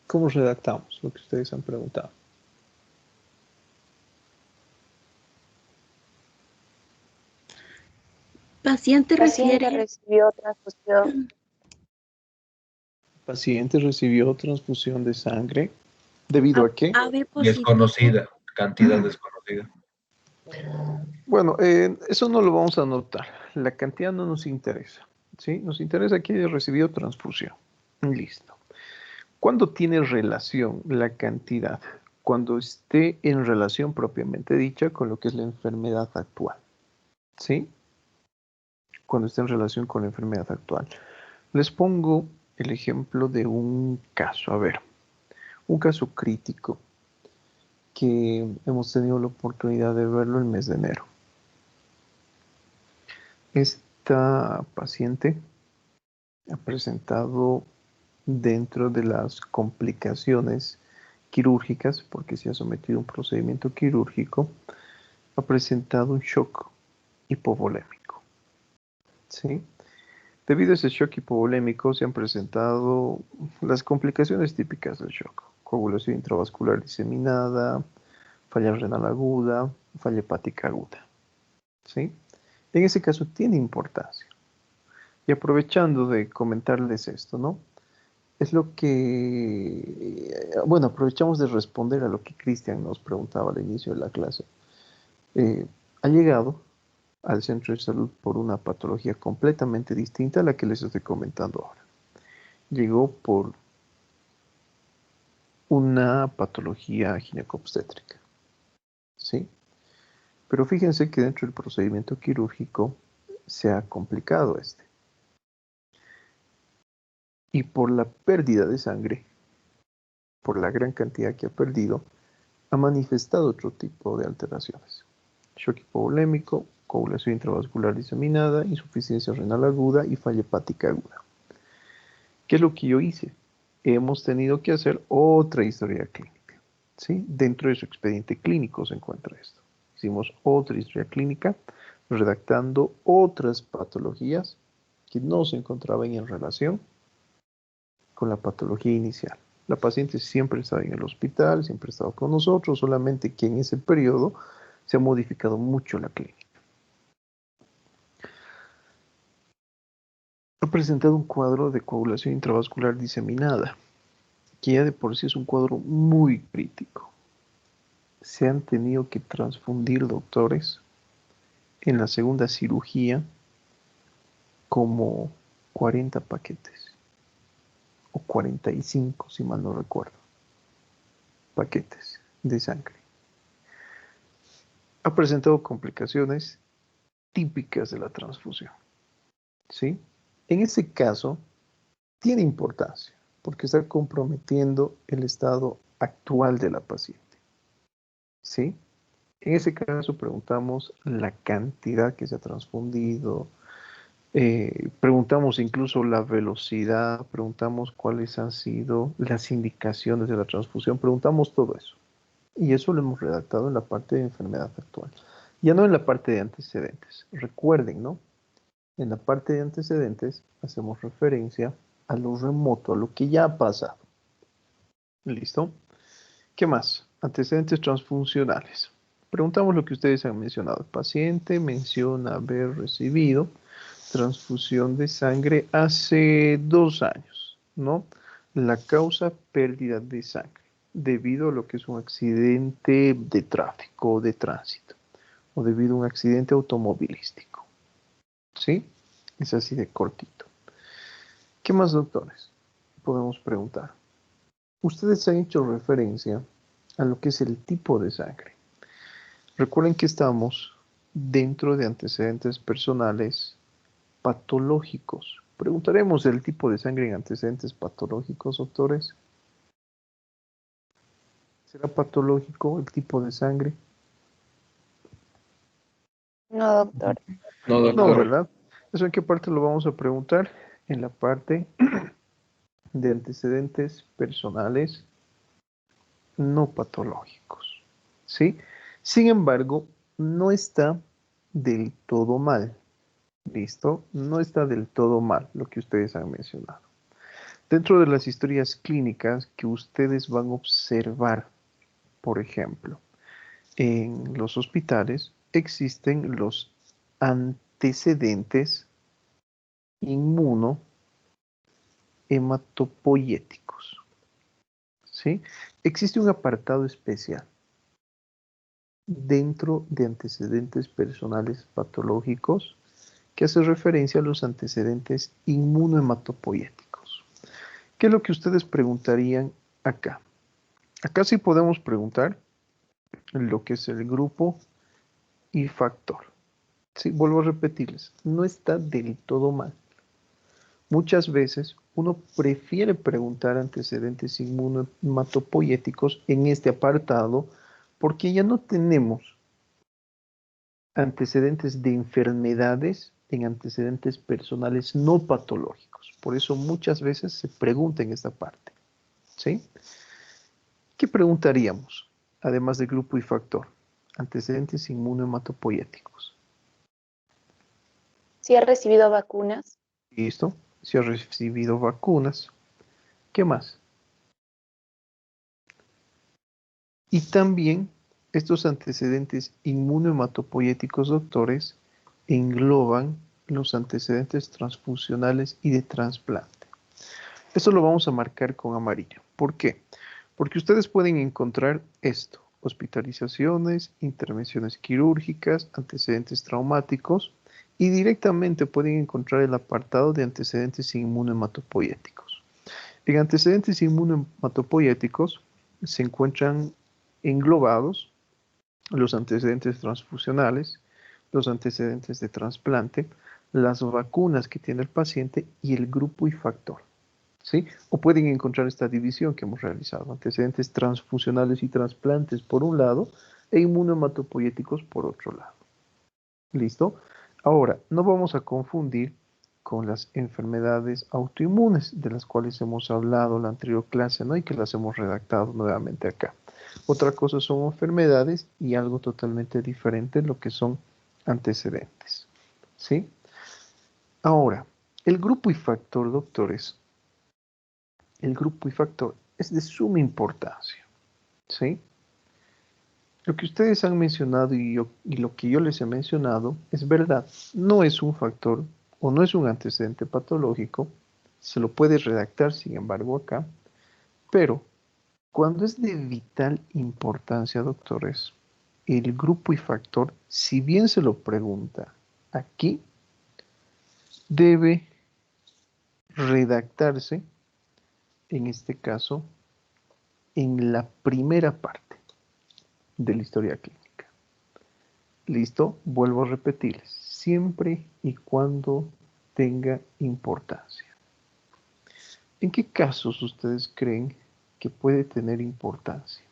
¿Cómo redactamos lo que ustedes han preguntado? Paciente Paciente refiere recibió transfusión. Paciente recibió transfusión de sangre. ¿Debido a qué? AB positivo. Desconocida, cantidad desconocida. Bueno, eso no lo vamos a anotar. La cantidad no nos interesa. ¿Sí? Nos interesa que haya recibido transfusión. Listo. ¿Cuándo tiene relación la cantidad? Cuando esté en relación propiamente dicha con lo que es la enfermedad actual. ¿Sí? Cuando esté en relación con la enfermedad actual. Les pongo el ejemplo de un caso. A ver, un caso crítico que hemos tenido la oportunidad de verlo el mes de enero. Esta paciente ha presentado dentro de las complicaciones quirúrgicas, porque se ha sometido a un procedimiento quirúrgico, ha presentado un shock hipovolémico. ¿Sí? Debido a ese shock hipovolémico se han presentado las complicaciones típicas del shock: coagulación intravascular diseminada, falla renal aguda, falla hepática aguda. ¿Sí? En ese caso tiene importancia. Y aprovechando de comentarles esto, ¿no? Es lo que, bueno, aprovechamos de responder a lo que Cristian nos preguntaba al inicio de la clase. Ha llegado al centro de salud por una patología completamente distinta a la que les estoy comentando ahora. Llegó por una patología ginecobstétrica, ¿sí? Pero fíjense que dentro del procedimiento quirúrgico se ha complicado este. Y por la pérdida de sangre, por la gran cantidad que ha perdido, ha manifestado otro tipo de alteraciones. Shock hipovolémico, coagulación intravascular diseminada, insuficiencia renal aguda y falla hepática aguda. ¿Qué es lo que yo hice? Hemos tenido que hacer otra historia clínica, ¿sí? Dentro de su expediente clínico se encuentra esto. Hicimos otra historia clínica redactando otras patologías que no se encontraban en relación con la patología inicial. La paciente siempre estaba en el hospital, siempre estaba con nosotros, solamente que en ese periodo se ha modificado mucho la clínica. Ha presentado un cuadro de coagulación intravascular diseminada, que ya de por sí es un cuadro muy crítico. Se han tenido que transfundir doctores en la segunda cirugía como 40 paquetes, o 45 si mal no recuerdo, paquetes de sangre. Ha presentado complicaciones típicas de la transfusión, ¿sí? En ese caso, tiene importancia, porque está comprometiendo el estado actual de la paciente, ¿sí? En ese caso preguntamos la cantidad que se ha transfundido, preguntamos incluso la velocidad, preguntamos cuáles han sido las indicaciones de la transfusión, preguntamos todo eso. Y eso lo hemos redactado en la parte de enfermedad actual. Ya no en la parte de antecedentes. Recuerden, ¿no? En la parte de antecedentes hacemos referencia a lo remoto, a lo que ya ha pasado. ¿Listo? ¿Qué más? Antecedentes transfuncionales. Preguntamos lo que ustedes han mencionado. El paciente menciona haber recibido transfusión de sangre hace 2 años, ¿no? La causa, pérdida de sangre, debido a lo que es un accidente de tráfico o de tránsito, o debido a un accidente automovilístico. ¿Sí? Es así de cortito. ¿Qué más, doctores? Podemos preguntar. Ustedes han hecho referencia a lo que es el tipo de sangre. Recuerden que estamos dentro de antecedentes personales patológicos. Preguntaremos el tipo de sangre en antecedentes patológicos, doctores. ¿Será patológico el tipo de sangre? No, doctor. No, No, doctor. ¿verdad? ¿Eso en qué parte lo vamos a preguntar? En la parte de antecedentes personales no patológicos, ¿sí? Sin embargo, no está del todo mal, ¿listo? No está del todo mal lo que ustedes han mencionado. Dentro de las historias clínicas que ustedes van a observar, por ejemplo, en los hospitales existen los antecedentes inmunohematopoyéticos, ¿sí? Existe un apartado especial dentro de antecedentes personales patológicos que hace referencia a los antecedentes inmunohematopoyéticos. ¿Qué es lo que ustedes preguntarían acá? Acá sí podemos preguntar lo que es el grupo y factor. Sí, vuelvo a repetirles, no está del todo mal. Muchas veces uno prefiere preguntar antecedentes inmunohematopoyéticos en este apartado porque ya no tenemos antecedentes de enfermedades en antecedentes personales no patológicos. Por eso muchas veces se pregunta en esta parte. ¿Sí? ¿Qué preguntaríamos? Además de grupo y factor. Antecedentes inmunohematopoyéticos. Si ha recibido vacunas. ¿Listo? Si ha recibido vacunas. ¿Qué más? Y también estos antecedentes inmunohematopoyéticos, doctores, engloban los antecedentes transfusionales y de trasplante. Esto lo vamos a marcar con amarillo. ¿Por qué? Porque ustedes pueden encontrar esto: hospitalizaciones, intervenciones quirúrgicas, antecedentes traumáticos, y directamente pueden encontrar el apartado de antecedentes inmunohematopoyéticos. En antecedentes inmunohematopoyéticos se encuentran englobados los antecedentes transfusionales, los antecedentes de trasplante, las vacunas que tiene el paciente y el grupo y factor. ¿Sí? O pueden encontrar esta división que hemos realizado: antecedentes transfusionales y trasplantes por un lado e inmunohematopoyéticos por otro lado. ¿Listo? Ahora, no vamos a confundir con las enfermedades autoinmunes de las cuales hemos hablado en la anterior clase, ¿no? Y que las hemos redactado nuevamente acá. Otra cosa son enfermedades y algo totalmente diferente lo que son antecedentes. ¿Sí? Ahora, el grupo y factor, doctores, el grupo y factor es de suma importancia. ¿Sí? Lo que ustedes han mencionado y lo que yo les he mencionado es verdad. No es un factor o no es un antecedente patológico. Se lo puede redactar, sin embargo, acá. Pero cuando es de vital importancia, doctores, el grupo y factor, si bien se lo pregunta aquí, debe redactarse, en este caso, en la primera parte de la historia clínica. ¿Listo? Vuelvo a repetirles, siempre y cuando tenga importancia. ¿En qué casos ustedes creen que puede tener importancia?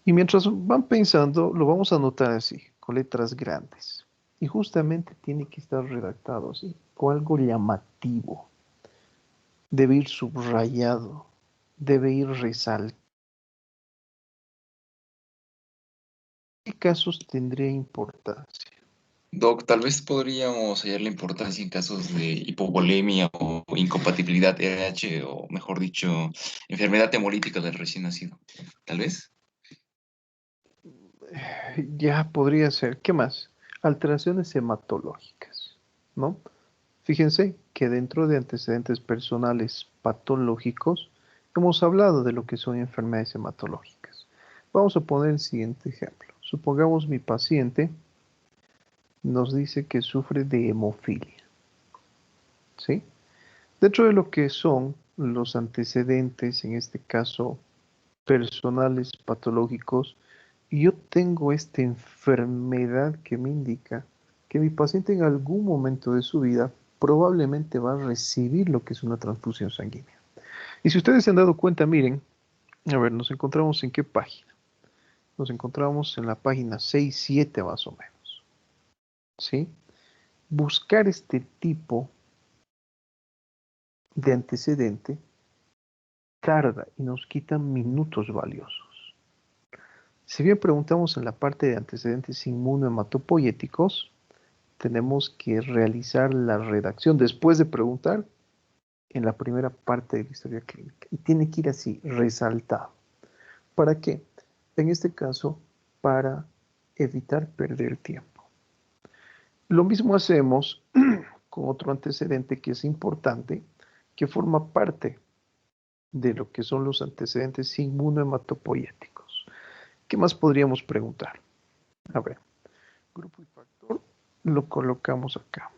Y mientras van pensando, lo vamos a anotar así, con letras grandes. Y justamente tiene que estar redactado así, con algo llamativo. Debe ir subrayado, debe ir resaltado. ¿Qué casos tendría importancia? Doc, tal vez podríamos hallar la importancia en casos de hipovolemia o incompatibilidad RH, o mejor dicho, enfermedad hemolítica del recién nacido. Tal vez. Ya podría ser. ¿Qué más? Alteraciones hematológicas, ¿no? Fíjense que dentro de antecedentes personales patológicos hemos hablado de lo que son enfermedades hematológicas. Vamos a poner el siguiente ejemplo. Supongamos mi paciente nos dice que sufre de hemofilia, ¿sí? Dentro de lo que son los antecedentes, en este caso personales patológicos, yo tengo esta enfermedad que me indica que mi paciente en algún momento de su vida probablemente va a recibir lo que es una transfusión sanguínea. Y si ustedes se han dado cuenta, miren, a ver, nos encontramos en qué página. Nos encontramos en la página 6, 7 más o menos. ¿Sí? Buscar este tipo de antecedente tarda y nos quita minutos valiosos. Si bien preguntamos en la parte de antecedentes inmunohematopoyéticos, tenemos que realizar la redacción después de preguntar en la primera parte de la historia clínica. Y tiene que ir así, resaltado. ¿Para qué? En este caso, para evitar perder tiempo. Lo mismo hacemos con otro antecedente que es importante, que forma parte de lo que son los antecedentes inmunohematopoyéticos. ¿Qué más podríamos preguntar? A ver, grupo y factor lo colocamos acá.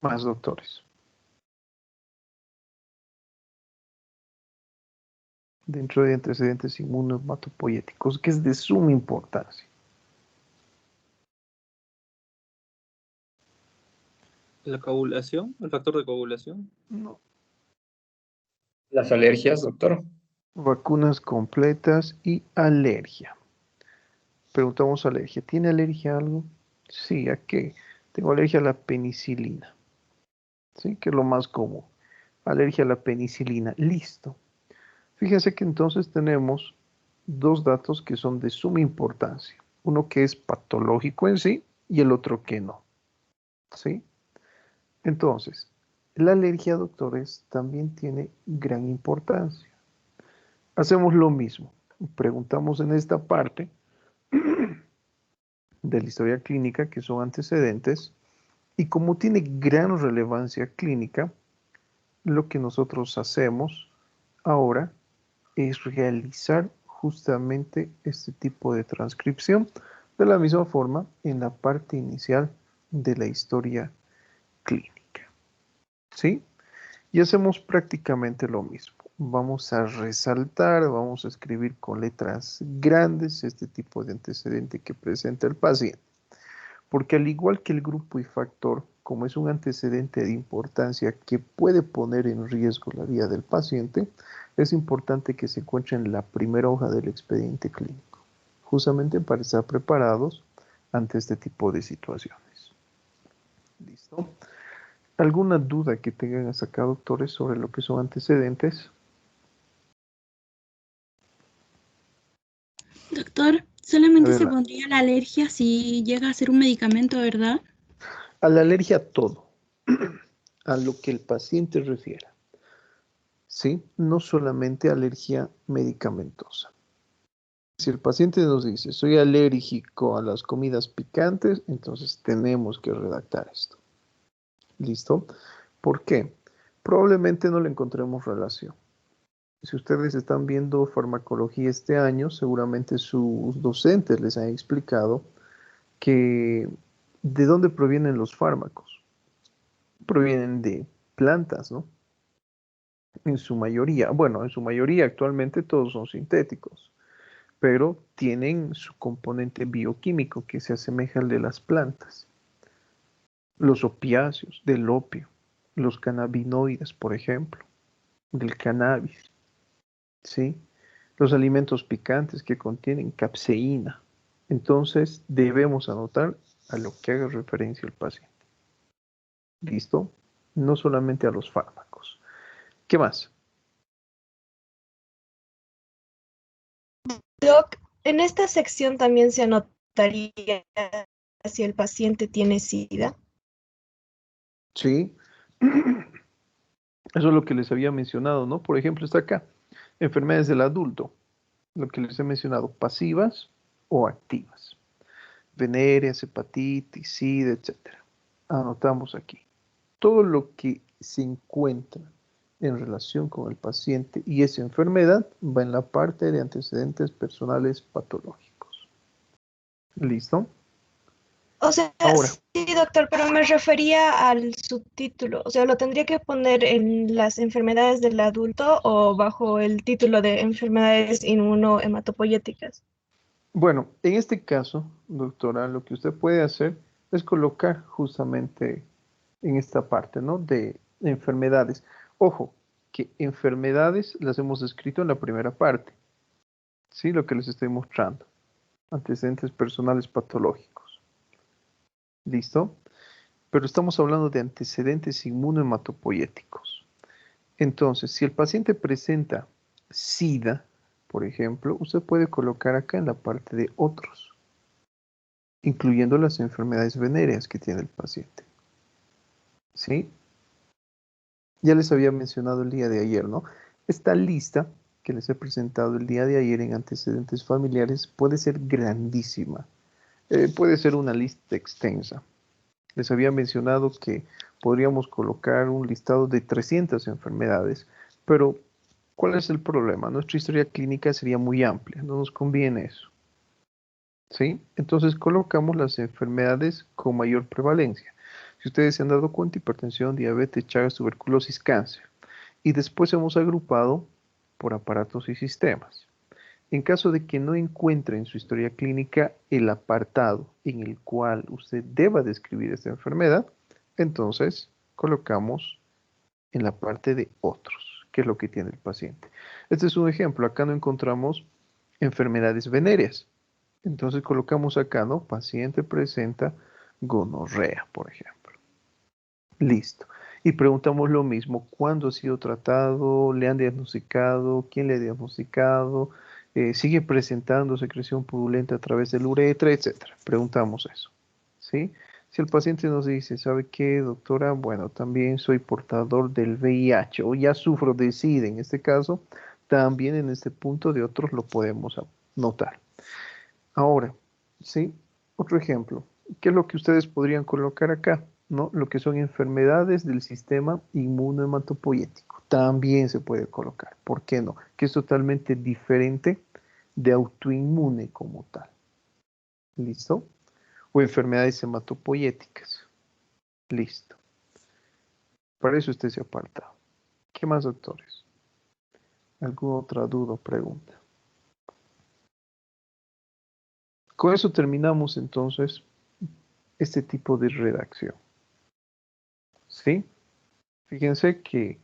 Más doctores. Dentro de antecedentes inmunohematopoyéticos, que es de suma importancia. ¿La coagulación? ¿El factor de coagulación? No. Las alergias, doctor. Vacunas completas y alergia. Preguntamos alergia. ¿Tiene alergia a algo? Sí, ¿a qué? Tengo alergia a la penicilina. ¿Sí? Que es lo más común. Alergia a la penicilina. Listo. Fíjense que entonces tenemos dos datos que son de suma importancia. Uno que es patológico en sí y el otro que no. ¿Sí? Entonces, la alergia, doctores, también tiene gran importancia. Hacemos lo mismo. Preguntamos en esta parte de la historia clínica, que son antecedentes, y como tiene gran relevancia clínica, lo que nosotros hacemos ahora es realizar justamente este tipo de transcripción de la misma forma en la parte inicial de la historia clínica. ¿Sí? Y hacemos prácticamente lo mismo. Vamos a resaltar, vamos a escribir con letras grandes este tipo de antecedente que presenta el paciente. Porque al igual que el grupo y factor, como es un antecedente de importancia que puede poner en riesgo la vida del paciente, es importante que se encuentre en la primera hoja del expediente clínico, justamente para estar preparados ante este tipo de situaciones. ¿Listo? ¿Alguna duda que tengan hasta acá, doctores, sobre lo que son antecedentes? Doctor, solamente se Adelante. pondría la alergia si llega a ser un medicamento, ¿verdad? A la alergia a todo, a lo que el paciente refiera. ¿Sí? No solamente alergia medicamentosa. Si el paciente nos dice, soy alérgico a las comidas picantes, entonces tenemos que redactar esto. ¿Listo? ¿Por qué? Probablemente no le encontremos relación. Si ustedes están viendo farmacología este año, seguramente sus docentes les han explicado que ¿de dónde provienen los fármacos? Provienen de plantas, ¿no? En su mayoría, bueno, en su mayoría actualmente todos son sintéticos, pero tienen su componente bioquímico que se asemeja al de las plantas. Los opiáceos, del opio, los cannabinoides, por ejemplo, del cannabis, ¿sí? Los alimentos picantes que contienen capseína. Entonces, debemos anotar a lo que haga referencia el paciente. ¿Listo? No solamente a los fármacos. ¿Qué más? Doc, en esta sección también se anotaría si el paciente tiene SIDA. Sí. Eso es lo que les había mencionado, ¿no? Por ejemplo, está acá. Enfermedades del adulto. Lo que les he mencionado, pasivas o activas. Venéreas, hepatitis, SIDA, etc. Anotamos aquí. Todo lo que se encuentra en relación con el paciente y esa enfermedad va en la parte de antecedentes personales patológicos. ¿Listo? O sea, Ahora, sí, doctor, pero me refería al subtítulo. O sea, ¿lo tendría que poner en las enfermedades del adulto o bajo el título de enfermedades inmunohematopoyéticas? bueno, en este caso, doctora, lo que usted puede hacer es colocar justamente en esta parte, ¿no? De enfermedades. Ojo, que enfermedades las hemos escrito en la primera parte, ¿sí? Lo que les estoy mostrando. Antecedentes personales patológicos. ¿Listo? Pero estamos hablando de antecedentes inmunohematopoyéticos. Entonces, si el paciente presenta SIDA, por ejemplo, usted puede colocar acá en la parte de otros, incluyendo las enfermedades venéreas que tiene el paciente. ¿Sí? Ya les había mencionado el día de ayer, ¿no? Esta lista que les he presentado el día de ayer en antecedentes familiares puede ser grandísima. Puede ser una lista extensa. Les había mencionado que podríamos colocar un listado de 300 enfermedades, pero ¿cuál es el problema? Nuestra historia clínica sería muy amplia, no nos conviene eso. ¿Sí? Entonces colocamos las enfermedades con mayor prevalencia. Si ustedes se han dado cuenta, hipertensión, diabetes, Chagas, tuberculosis, cáncer. Y después hemos agrupado por aparatos y sistemas. En caso de que no encuentre en su historia clínica el apartado en el cual usted deba describir esta enfermedad, entonces colocamos en la parte de otros, que es lo que tiene el paciente. Este es un ejemplo. Acá no encontramos enfermedades venéreas. Entonces colocamos acá, ¿no? Paciente presenta gonorrea, por ejemplo. Listo. Y preguntamos lo mismo, ¿cuándo ha sido tratado? ¿Le han diagnosticado? ¿Quién le ha diagnosticado? ¿Sigue presentando secreción purulenta a través del uretra, etcétera? Preguntamos eso, ¿sí? Si el paciente nos dice, ¿sabe qué, doctora? Bueno, también soy portador del VIH o ya sufro de SIDA en este caso, también en este punto de otros lo podemos notar. Ahora, ¿sí? Otro ejemplo, ¿qué es lo que ustedes podrían colocar acá? ¿No? Lo que son enfermedades del sistema inmunohematopoyético. También se puede colocar. ¿Por qué no? Que es totalmente diferente de autoinmune como tal. ¿Listo? O enfermedades hematopoyéticas. Listo. Para eso usted se aparta. ¿Qué más, doctores? ¿Alguna otra duda o pregunta? Con eso terminamos entonces este tipo de redacción. ¿Sí? Fíjense que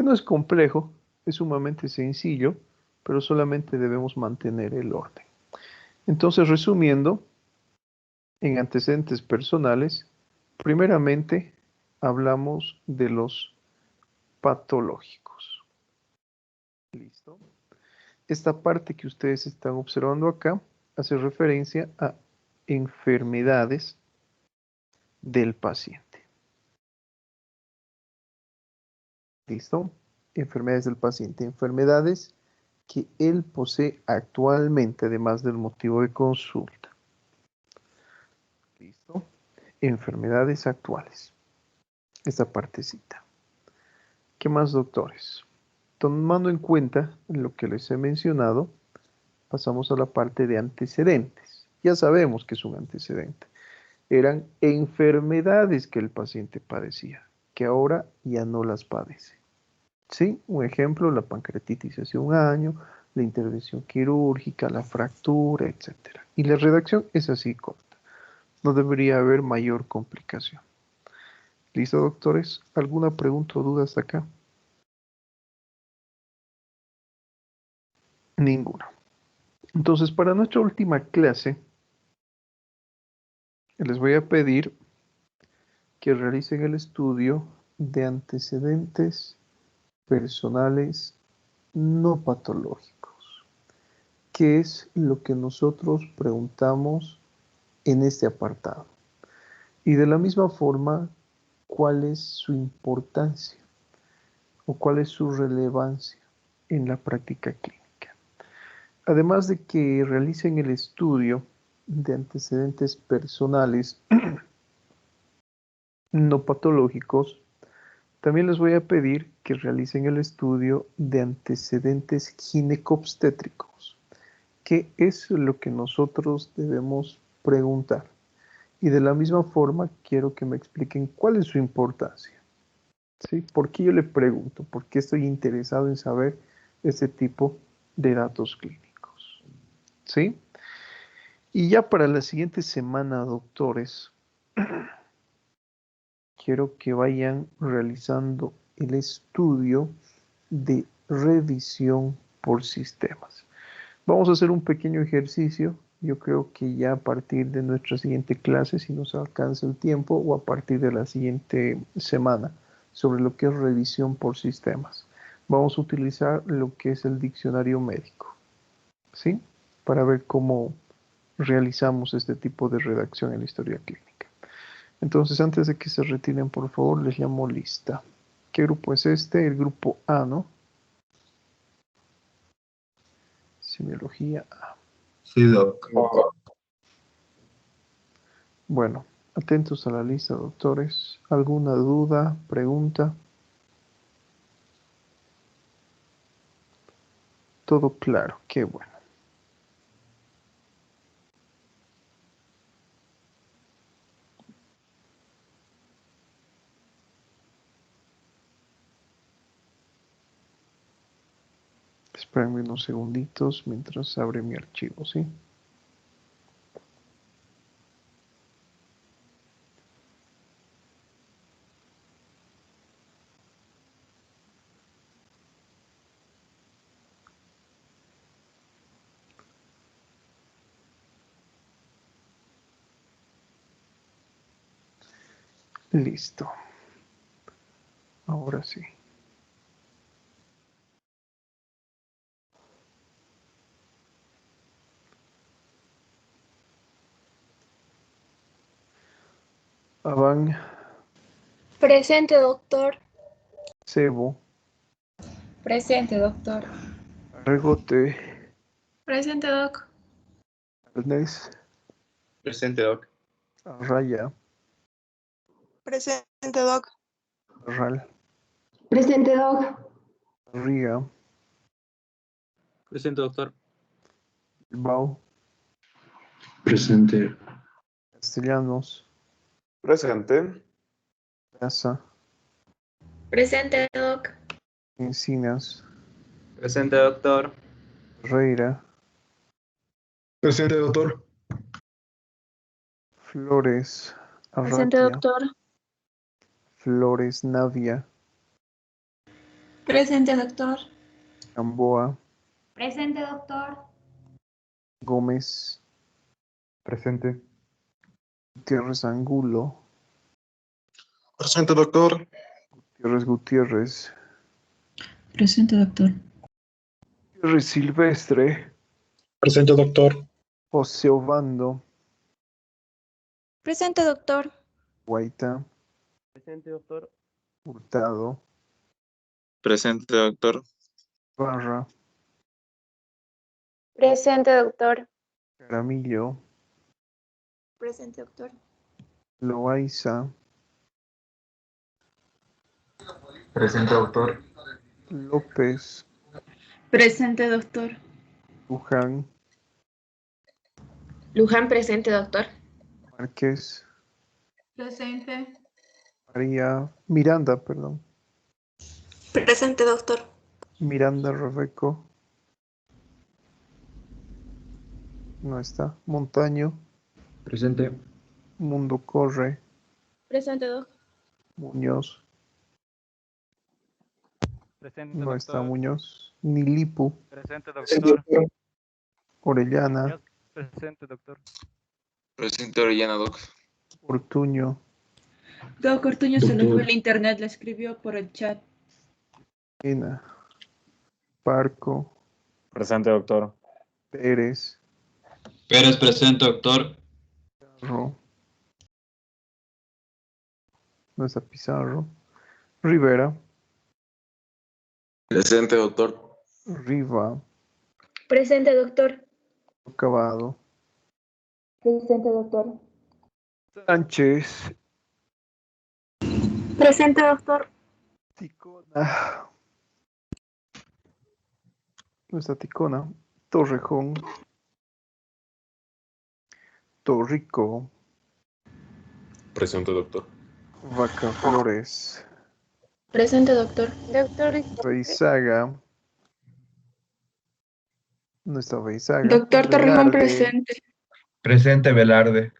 no es complejo, es sumamente sencillo, pero solamente debemos mantener el orden. Entonces, resumiendo, en antecedentes personales, primeramente hablamos de los patológicos. ¿Listo? Esta parte que ustedes están observando acá hace referencia a enfermedades del paciente. ¿Listo? Enfermedades del paciente. Enfermedades que él posee actualmente, además del motivo de consulta. ¿Listo? Enfermedades actuales. Esta partecita. ¿Qué más, doctores? Tomando en cuenta lo que les he mencionado, pasamos a la parte de antecedentes. Ya sabemos que es un antecedente. Eran enfermedades que el paciente padecía, que ahora ya no las padece. ¿Sí? Un ejemplo, la pancreatitis hace un año, la intervención quirúrgica, la fractura, etc. Y la redacción es así corta. No debería haber mayor complicación. ¿Listo, doctores? ¿Alguna pregunta o duda hasta acá? Ninguna. Entonces, para nuestra última clase, les voy a pedir que realicen el estudio de antecedentes personales no patológicos, que es lo que nosotros preguntamos en este apartado. Y de la misma forma, ¿cuál es su importancia o cuál es su relevancia en la práctica clínica? Además de que realicen el estudio de antecedentes personales no patológicos, también les voy a pedir que realicen el estudio de antecedentes ginecobstétricos, que es lo que nosotros debemos preguntar. Y de la misma forma, quiero que me expliquen cuál es su importancia. ¿Sí? ¿Por qué yo le pregunto? ¿Por qué estoy interesado en saber este tipo de datos clínicos? ¿Sí? Y ya para la siguiente semana, doctores, quiero que vayan realizando el estudio de revisión por sistemas. Vamos a hacer un pequeño ejercicio. Yo creo que ya a partir de nuestra siguiente clase, si nos alcanza el tiempo, o a partir de la siguiente semana, sobre lo que es revisión por sistemas. Vamos a utilizar lo que es el diccionario médico, ¿sí? Para ver cómo realizamos este tipo de redacción en la historia clínica. Entonces, antes de que se retiren, por favor, les llamo lista. ¿Qué grupo es este? El grupo A, ¿no? Semiología A. Sí, doc. Bueno, atentos a la lista, doctores. ¿Alguna duda, pregunta? Todo claro, qué bueno. Espérenme unos segunditos mientras abre mi archivo, ¿sí? Listo. Ahora sí. Avan, Presente, doctor. Sebo, Presente, doctor. Argote, Presente, doc. Ernest, Presente, Doc. Raya. Presente, Doc. Ral. Presente, Doc. Riga. Presente, doctor. Bilbao. Presente. Castellanos. Presente. Plaza. Presente, Doc. Encinas. Presente, doctor. Ferreira. Presente, doctor. Flores. Presente, Arratia. doctor. Flores Navia. Presente, doctor. Gamboa. Presente, doctor. Gómez. Presente. Gutiérrez Angulo. Presente, doctor. Gutiérrez Gutiérrez. Presente, doctor. Gutiérrez Silvestre. Presente, doctor. José Obando. Presente, doctor. Guaita. Presente, doctor. Hurtado. Presente, doctor. Barra. Presente, doctor. Caramillo. Presente, doctor. Loaiza. Presente, doctor. López. Presente, doctor. Luján. Luján, presente, doctor. Márquez. Presente. Miranda, perdón. Presente, doctor. Miranda Rebeco. No está. Montaño. Presente. Mundo Corre. Presente, doctor. Muñoz. Presente, No está doctor. Muñoz. Nilipu. Presente, doctor. Orellana. Presente, doctor. Presente, Orellana, doc. Ortuño. Doc Ortuño se le Doctor. fue el internet, le escribió por el chat. Ena. Parco. Presente, doctor. Pérez. Pérez, presente, doctor. Pizarro. No está Pizarro. Rivera. Presente, doctor. Riva. Presente, doctor. Acabado. Presente, doctor. Sánchez. Presente, doctor. Ticona. No está Ticona. Torrejón. Torrico. Presente, doctor. Vaca Flores. Presente, doctor. Doctor, Reizaga. No está Reizaga. Doctor Torrejón, Velarde. presente. Presente, Velarde.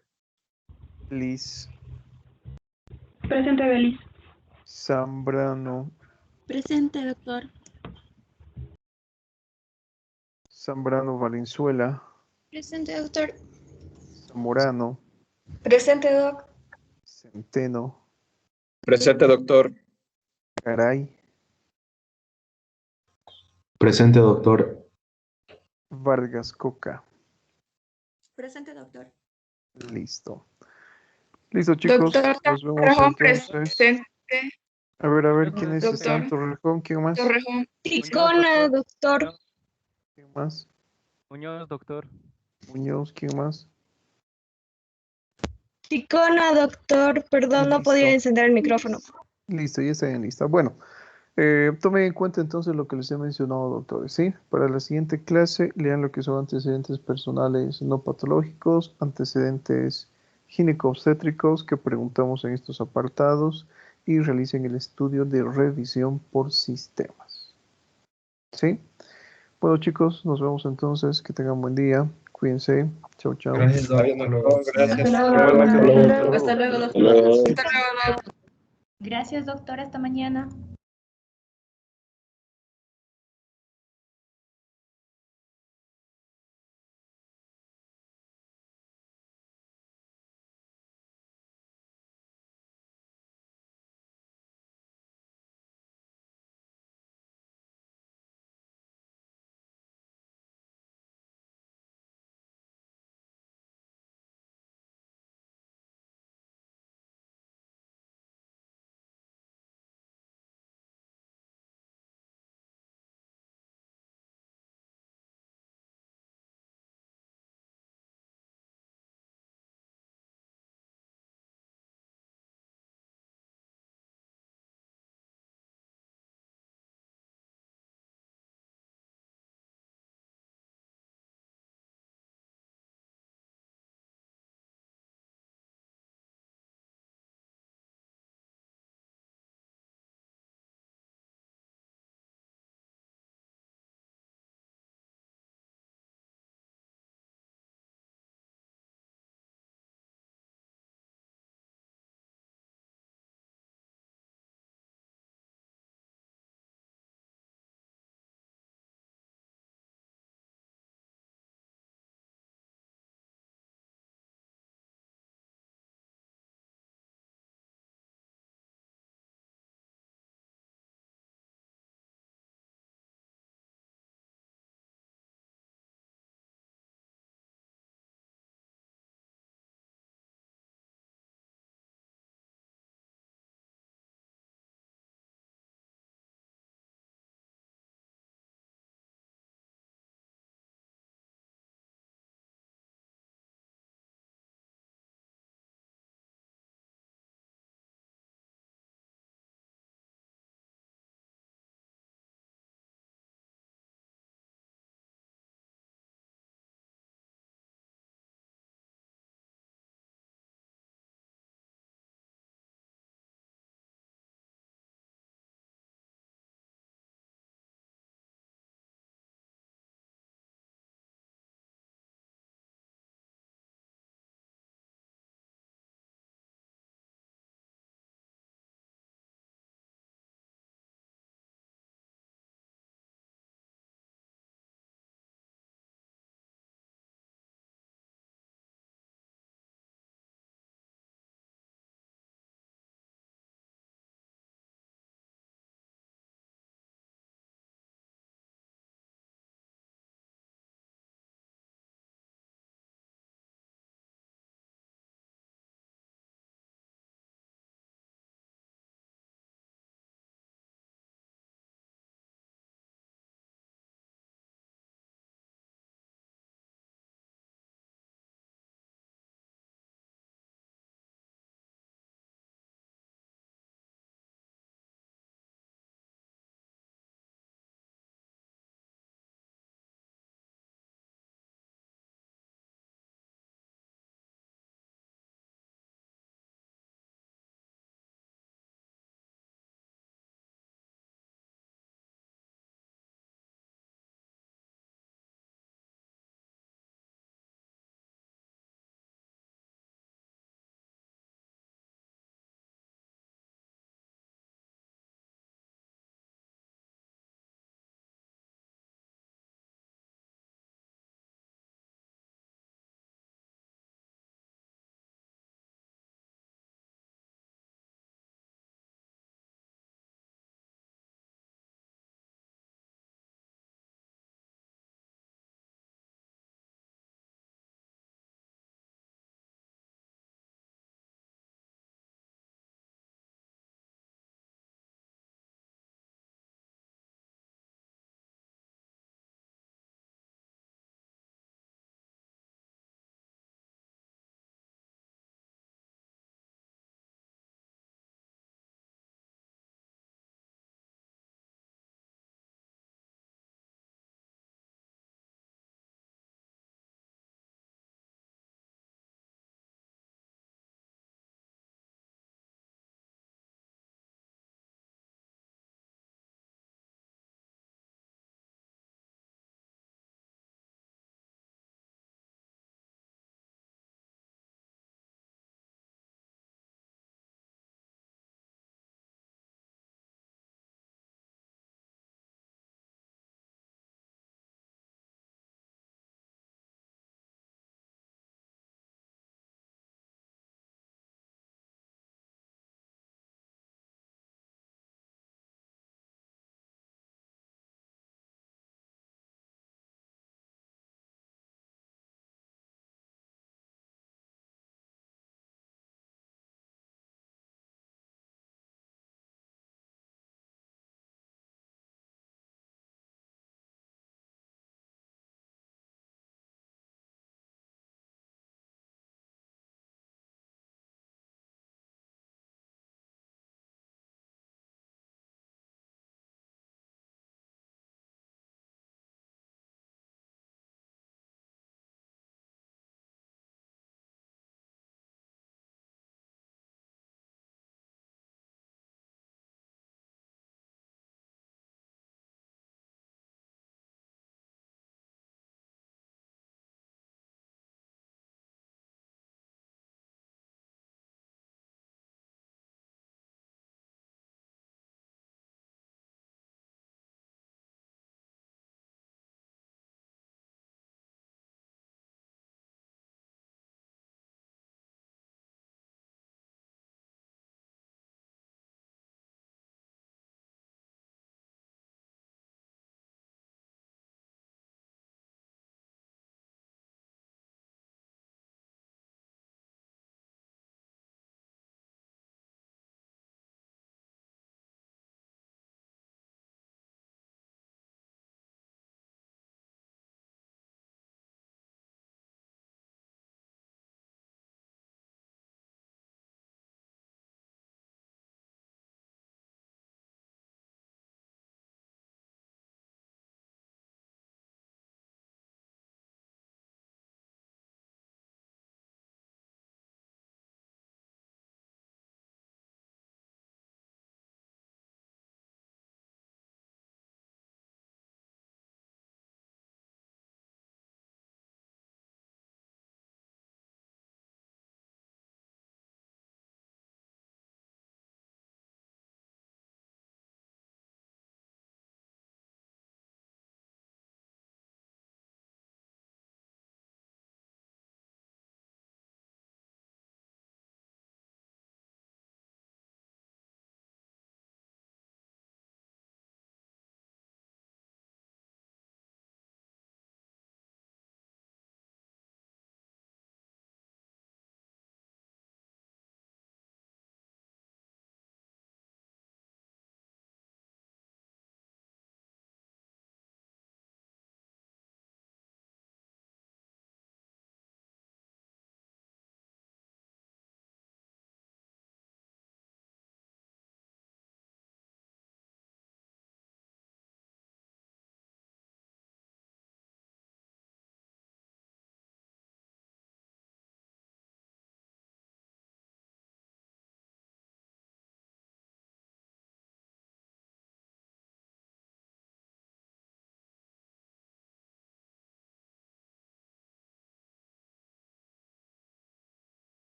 Liz. Presente, Belis. Zambrano. Presente, doctor. Zambrano Valenzuela. Presente, doctor. Zamorano. Presente, doc. Centeno. Presente, doctor. Caray. Presente, doctor. Vargas Coca. Presente, doctor. Listo. Listo, chicos. Doctor Nos vemos Torrejón, entonces. presente. A ver, ¿quiénes Doctor. están? Torrejón, ¿quién más? Torrejón. Ticona, doctor. ¿Quién más? Muñoz, doctor. Muñoz, ¿quién más? Ticona, doctor. Perdón, no podía Listo. encender el micrófono. Listo, ya está en lista. Bueno, tomen en cuenta entonces lo que les he mencionado, doctores, ¿sí? Para la siguiente clase, lean lo que son antecedentes personales no patológicos, antecedentes gineco-obstétricos que preguntamos en estos apartados y realicen el estudio de revisión por sistemas. ¿Sí? Bueno, chicos, nos vemos entonces. Que tengan buen día. Cuídense. Chau, chau. Gracias, doctor. Gracias. Hasta luego, doctor. Hasta luego. Hasta luego, doctor. Gracias, doctor. Hasta mañana.